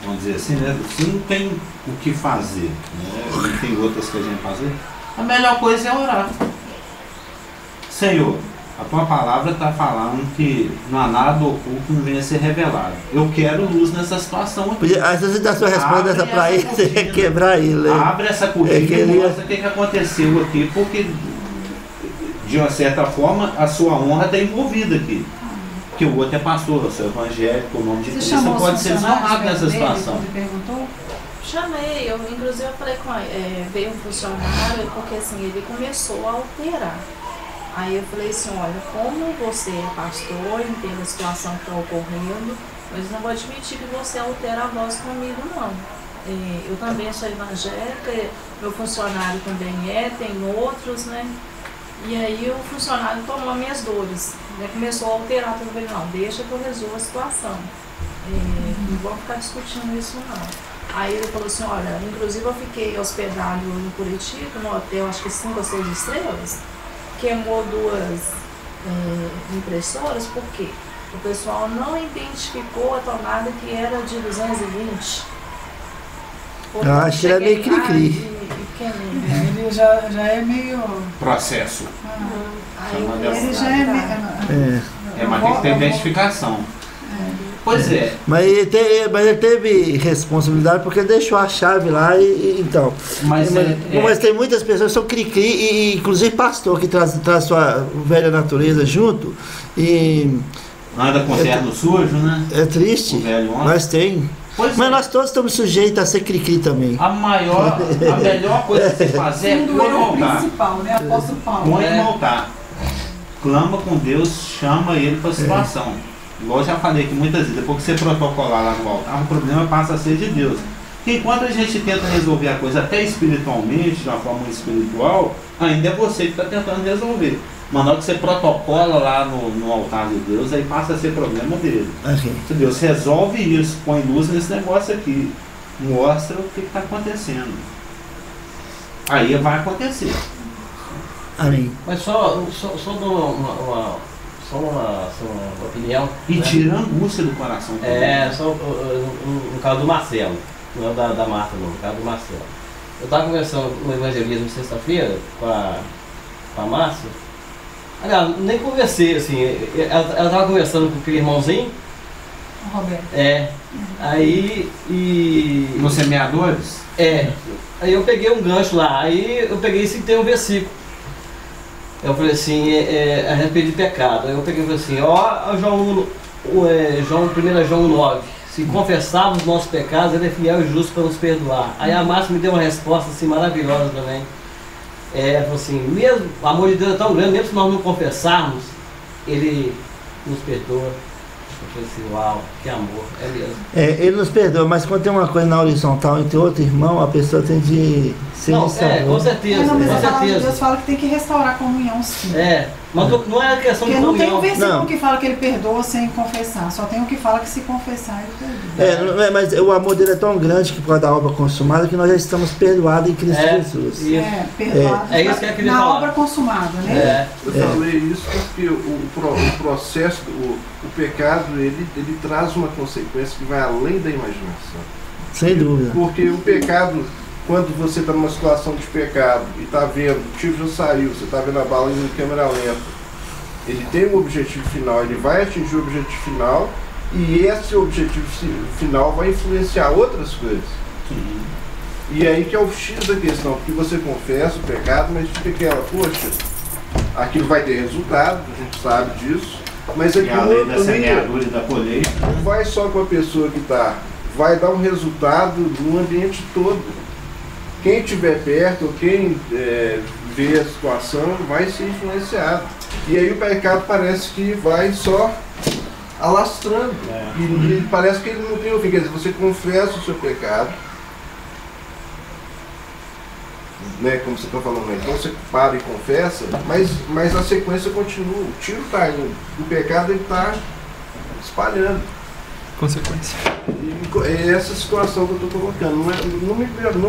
vamos dizer assim, né? Você não tem o que fazer, né? E tem outras que a gente fazer. A melhor coisa é orar. Senhor, a tua palavra está falando que não há nada oculto que não venha a ser revelado. Eu quero luz nessa situação aqui. Às vezes você dá sua resposta pra ele, você quer quebrar ele. Abre essa cortina e mostra o que aconteceu aqui, porque de uma certa forma a sua honra está envolvida aqui. Porque o outro é pastor, o seu evangélico, o nome de Cristo pode ser desonrado nessa situação. Ele perguntou? Chamei, inclusive eu falei com veio um funcionário, porque assim, ele começou a alterar. Aí eu falei assim, olha, como você é pastor, entende a situação que está ocorrendo, mas não vou admitir que você altere a voz comigo, não. Eu também sou evangélica, meu funcionário também tem outros, né? E aí o funcionário tomou minhas dores, né? Começou a alterar, eu falei, não, deixa que eu resolva a situação. Não vou ficar discutindo isso, não. Aí ele falou assim, olha, inclusive eu fiquei hospedado no Curitiba, no hotel, acho que 5 ou 6 estrelas, queimou 2 impressoras, por quê? O pessoal não identificou a tomada que era de 220. Eu acho que era meio cri-cri. Ele já é meio... Processo. Ele já é meio... Mas tem que ter identificação. Pois é. Mas ele teve responsabilidade porque ele deixou a chave lá e então. Mas tem muitas pessoas que são cri-cri, e inclusive pastor que traz sua velha natureza junto e... Anda com terno sujo, né? É triste, o velho homem. mas tem. Mas nós todos estamos sujeitos a ser cri-cri também. A melhor coisa que você fazer é põe no altar. Principal, né? Apóstolo Paulo. Põe no altar. Clama com Deus, chama ele para a situação. Igual eu já falei que muitas vezes, depois que você protocolar lá no altar, o problema passa a ser de Deus. Porque enquanto a gente tenta resolver a coisa até espiritualmente, de uma forma espiritual, ainda é você que está tentando resolver. Mas na hora que você protocola lá no altar de Deus, aí passa a ser problema dele. Se Deus resolve isso, põe luz nesse negócio aqui, mostra o que está acontecendo. Aí vai acontecer. Amém. Mas só uma opinião. E tira a angústia do coração. Só no caso do Marcelo, não é da Marta não, no caso do Marcelo. eu estava conversando no evangelismo sexta-feira com a Márcia. Aliás, nem conversei, assim, ela estava conversando com aquele irmãozinho. O Roberto. Aí e... Nos semeadores? Aí eu peguei um gancho lá, aí eu peguei e citei um versículo. Eu falei assim, a respeito de pecado. Aí eu peguei e falei assim, João 1 João 9, se confessarmos nossos pecados, ele é fiel e justo para nos perdoar. Aí a Márcia me deu uma resposta assim maravilhosa também. Ela falou assim, mesmo, o amor de Deus é tão grande, mesmo se nós não confessarmos, ele nos perdoa. Eu falei assim, uau, que amor, é mesmo. Ele nos perdoa, mas quando tem uma coisa na horizontal entre outro irmão, a pessoa tem de ser com certeza, Não, mas com a palavra de certeza. Deus fala que tem que restaurar a comunhão, sim. Mas não é questão Porque de não tem um comunhão. versículo que fala que ele perdoa sem confessar. Só tem um que fala que se confessar ele perdoa. Mas o amor dele é tão grande que pode dar a obra consumada que nós já estamos perdoados em Cristo Jesus. Perdoado É isso que eu queria na falar. obra consumada, né? Eu falei isso porque o processo, o pecado, ele traz uma consequência que vai além da imaginação. Sem dúvida. Porque o pecado, quando você está numa situação de pecado e está vendo, o tiro já saiu, você está vendo a bala em câmera lenta, ele tem um objetivo final, ele vai atingir o objetivo final e esse objetivo final vai influenciar outras coisas. E aí que é o X da questão, porque você confessa o pecado, mas fica aquela, poxa, aquilo vai ter resultado, a gente sabe disso, mas E a lei da aquilo semeadura e da colheita. não vai só com a pessoa que está, vai dar um resultado no ambiente todo. Quem estiver perto, ou quem vê a situação, vai ser influenciado. E aí o pecado parece que vai só alastrando. E parece que ele não tem o fim. Quer dizer, você confessa o seu pecado, né, como você está falando, então você para e confessa, mas a sequência continua. O tiro está indo, o pecado está espalhando. Consequência. E essa situação que eu estou colocando, não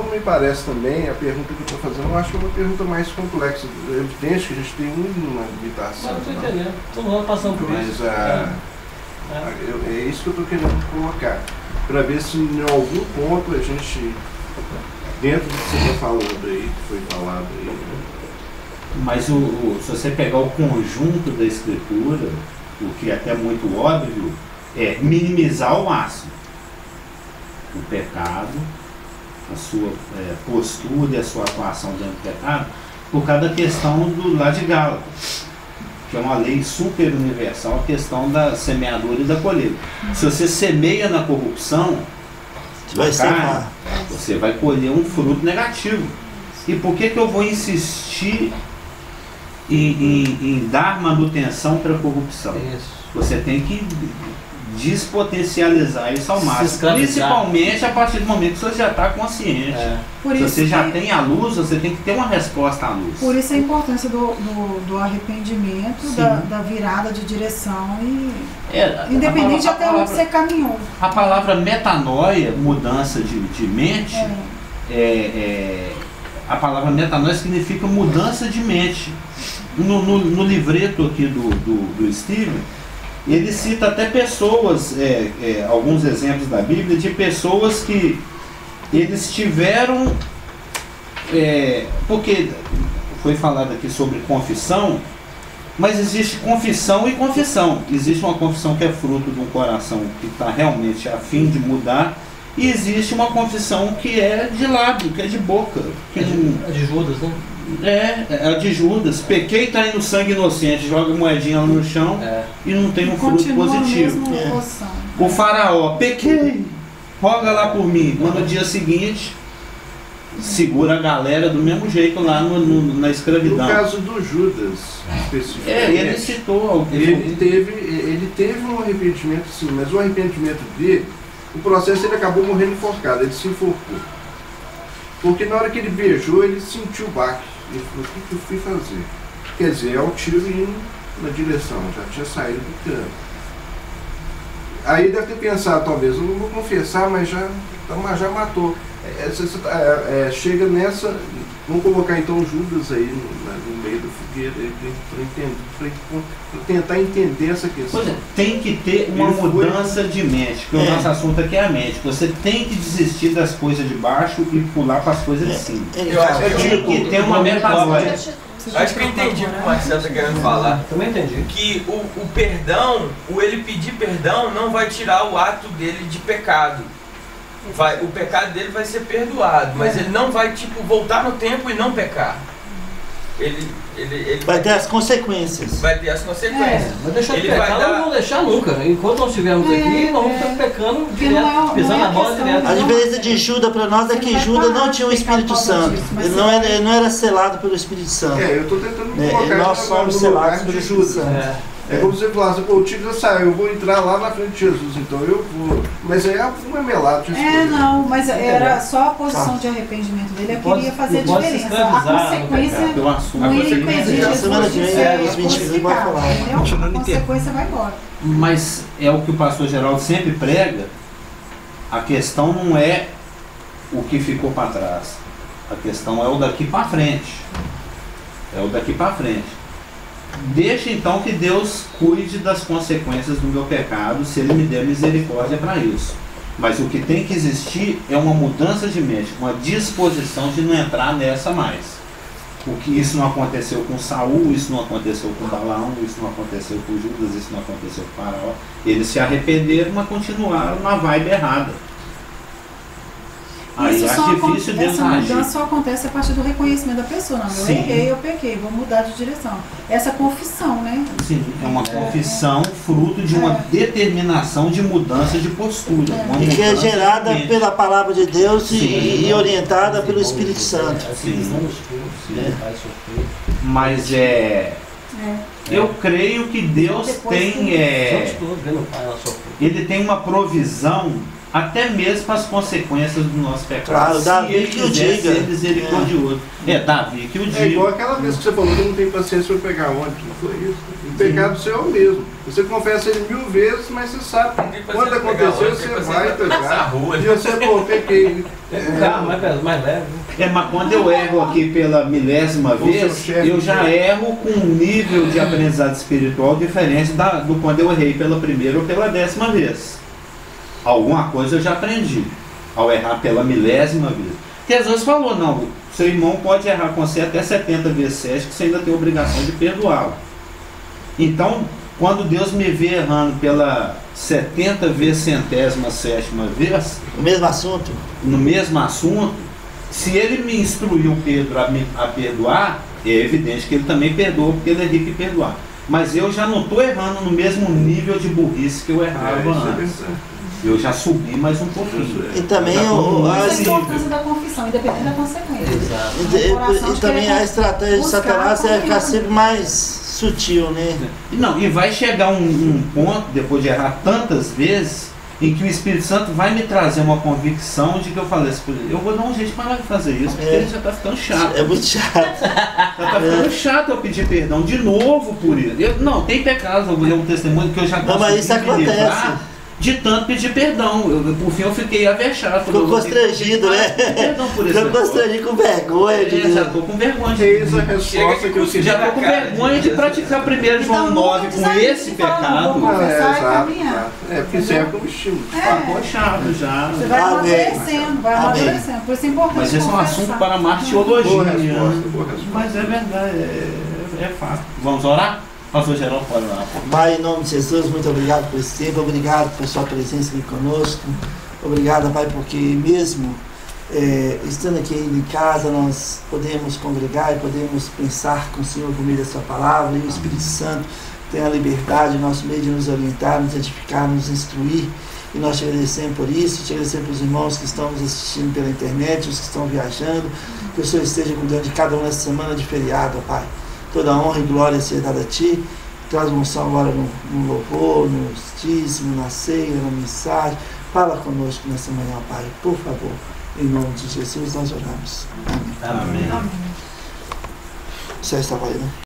me parece também, a pergunta que eu estou fazendo, eu acho que é uma pergunta mais complexa. É evidente que a gente tem uma limitação. Não, estou entendendo. Todo mundo passando por isso. Mas é isso que eu estou querendo colocar. Para ver se em algum ponto a gente, dentro do que você está falando aí, que foi falado aí, né? Mas se você pegar o conjunto da escritura, o que é até muito óbvio, é minimizar ao máximo o pecado, a sua postura e a sua atuação dentro do pecado, por causa da questão do lá de Gálatas, que é uma lei super universal, a questão da semeadura e da colheita. Se você semeia na corrupção, você vai colher um fruto negativo. E por que eu vou insistir em dar manutenção para a corrupção? Você tem que despotencializar isso ao máximo, principalmente a partir do momento que você já está consciente. Se você já tem a luz, você tem que ter uma resposta à luz. Por isso a importância do arrependimento, da virada de direção e independente até onde você caminhou. A palavra metanoia, mudança de mente, a palavra metanoia significa mudança de mente. No livreto aqui do Steven, ele cita até pessoas, alguns exemplos da Bíblia, de pessoas que eles tiveram, porque foi falado aqui sobre confissão, mas existe confissão e confissão. Existe uma confissão que é fruto de um coração que está realmente a fim de mudar, e existe uma confissão que é de lábio, que é de boca. Que de Judas, né? É de Judas. Pequei, está aí no sangue inocente, joga moedinha lá no chão e não tem um fruto positivo. O faraó, pequei, roga lá por mim. Mas no dia seguinte, segura a galera do mesmo jeito lá na escravidão. No caso do Judas, especificamente, ele citou. Ele teve um arrependimento, sim, mas o arrependimento dele, o processo, ele acabou morrendo enforcado, ele se enforcou. Porque na hora que ele beijou, ele sentiu o baque. Ele falou, o que eu fui fazer? Quer dizer, é o tiro indo na direção, já tinha saído do campo. Aí deve ter pensado, talvez, eu não vou confessar, mas já matou. Chega Vamos colocar então Judas aí no meio da fogueira para tentar entender essa questão. Pois é, tem que ter uma mudança de mente, porque o nosso assunto aqui é a mente. Você tem que desistir das coisas de baixo e pular para as coisas de cima. Eu acho Tem que ter uma metanoia. Acho que eu entendi o que o Marcelo está querendo falar. Também entendi. Que o perdão, ele pedir perdão não vai tirar o ato dele de pecado. O pecado dele vai ser perdoado, mas ele não vai voltar no tempo e não pecar. Ele vai ter as consequências. Vai ter as consequências. Mas deixar de pecar não vão deixar nunca. Enquanto nós estivermos aqui, nós vamos estar pecando direto, pisando na bola direto. A diferença de Judas para nós é que Judas não tinha o Espírito Santo. Ele não era selado pelo Espírito Santo. Eu estou tentando colocar nós somos selados pelo Espírito Santo. É como se você falasse, pô, o tiro já saiu, eu vou entrar lá na frente de Jesus, então eu vou. Mas aí é um emelado. Não, mas era só a posição de arrependimento dele, eu queria fazer a diferença. A consequência não ia impedir Jesus de ser crucificado, entendeu? A consequência vai embora. Mas é o que o pastor Geraldo sempre prega, a questão não é o que ficou para trás, a questão é o daqui para frente. É o daqui para frente. Deixa então que Deus cuide das consequências do meu pecado, se Ele me der misericórdia para isso. Mas o que tem que existir é uma mudança de mente, uma disposição de não entrar nessa mais. Porque isso não aconteceu com Saul, isso não aconteceu com Balaão, isso não aconteceu com Judas, isso não aconteceu com Faraó. Eles se arrependeram, mas continuaram na vibe errada. Aí essa mudança agir. só acontece a partir do reconhecimento da pessoa. Não, eu errei, eu pequei, vou mudar de direção. Essa confissão, né? Sim, é uma confissão fruto de uma determinação de mudança de postura. E que é gerada pela palavra de Deus e orientada pelo Espírito Santo. Sim. Mas eu creio que Deus tem Ele tem uma provisão até mesmo para as consequências do nosso pecado. Claro, Davi Ele que o diga. Ser misericordioso. Davi que o diga. É igual aquela vez que você falou que não tem paciência para pegar ônibus. Não foi isso. O pecado seu é o mesmo. Você confessa ele 1000 vezes, mas você sabe quando aconteceu, você vai pegar. E você, pequei. Mais leve. Mas quando eu erro aqui pela milésima vez, eu já erro com um nível de aprendizado espiritual diferente do quando eu errei pela primeira ou pela 10ª vez. Alguma coisa eu já aprendi ao errar pela milésima vez. Porque Jesus falou, não, seu irmão pode errar com você até 70 vezes 7, que você ainda tem a obrigação de perdoá-lo. Então, quando Deus me vê errando pela 70 vezes 107ª vez, no mesmo assunto, se ele me instruiu Pedro a perdoar, é evidente que ele também perdoa, porque ele é rico em perdoar. Mas eu já não estou errando no mesmo nível de burrice que eu errava antes. Eu já subi mais um pouquinho. E também a importância da confissão, independente da consequência. Exato. E também a estratégia de Satanás é ficar sempre mais sutil, né? E vai chegar um ponto, depois de errar tantas vezes, em que o Espírito Santo vai me trazer uma convicção de que eu falei assim, eu vou dar um jeito para fazer isso, porque ele já está ficando chato. É muito chato. Já está ficando chato eu pedir perdão de novo por isso. Não, tem pecado, eu vou ler um testemunho que eu já consegui mas isso acontece. De tanto pedir perdão. Por fim eu fiquei avexado. Ficou constrangido, né? Perdão por isso. Ficou constrangido com vergonha. Já estou com vergonha. Essa resposta que eu já estou com vergonha de praticar 1 João 9 com esse pecado. Porque serve como estímulo. Ficou chato já. Você vai amadurecendo, Por isso é importante. Mas esse é um assunto para martiologia. Boa resposta. Mas é verdade, é fato. Vamos orar? Pastor Geraldo, pode lá. Pai, em nome de Jesus, muito obrigado por esse tempo, obrigado por sua presença aqui conosco. Obrigado, Pai, porque mesmo estando aqui ainda em casa, nós podemos congregar e podemos pensar com o Senhor por meio da sua palavra, e o Espírito Santo tem a liberdade, nosso meio de nos orientar, nos edificar, nos instruir, e nós te agradecemos por isso, te agradecemos pelos irmãos que estão nos assistindo pela internet, os que estão viajando, que o Senhor esteja cuidando de cada um nessa semana de feriado, Pai. Toda honra e glória seja dada a Ti. Traz uma unção agora no louvor, no dízimo, na ceia, na mensagem. Fala conosco nessa manhã, Pai, por favor. Em nome de Jesus nós oramos. Amém. Amém. Você está aí, né?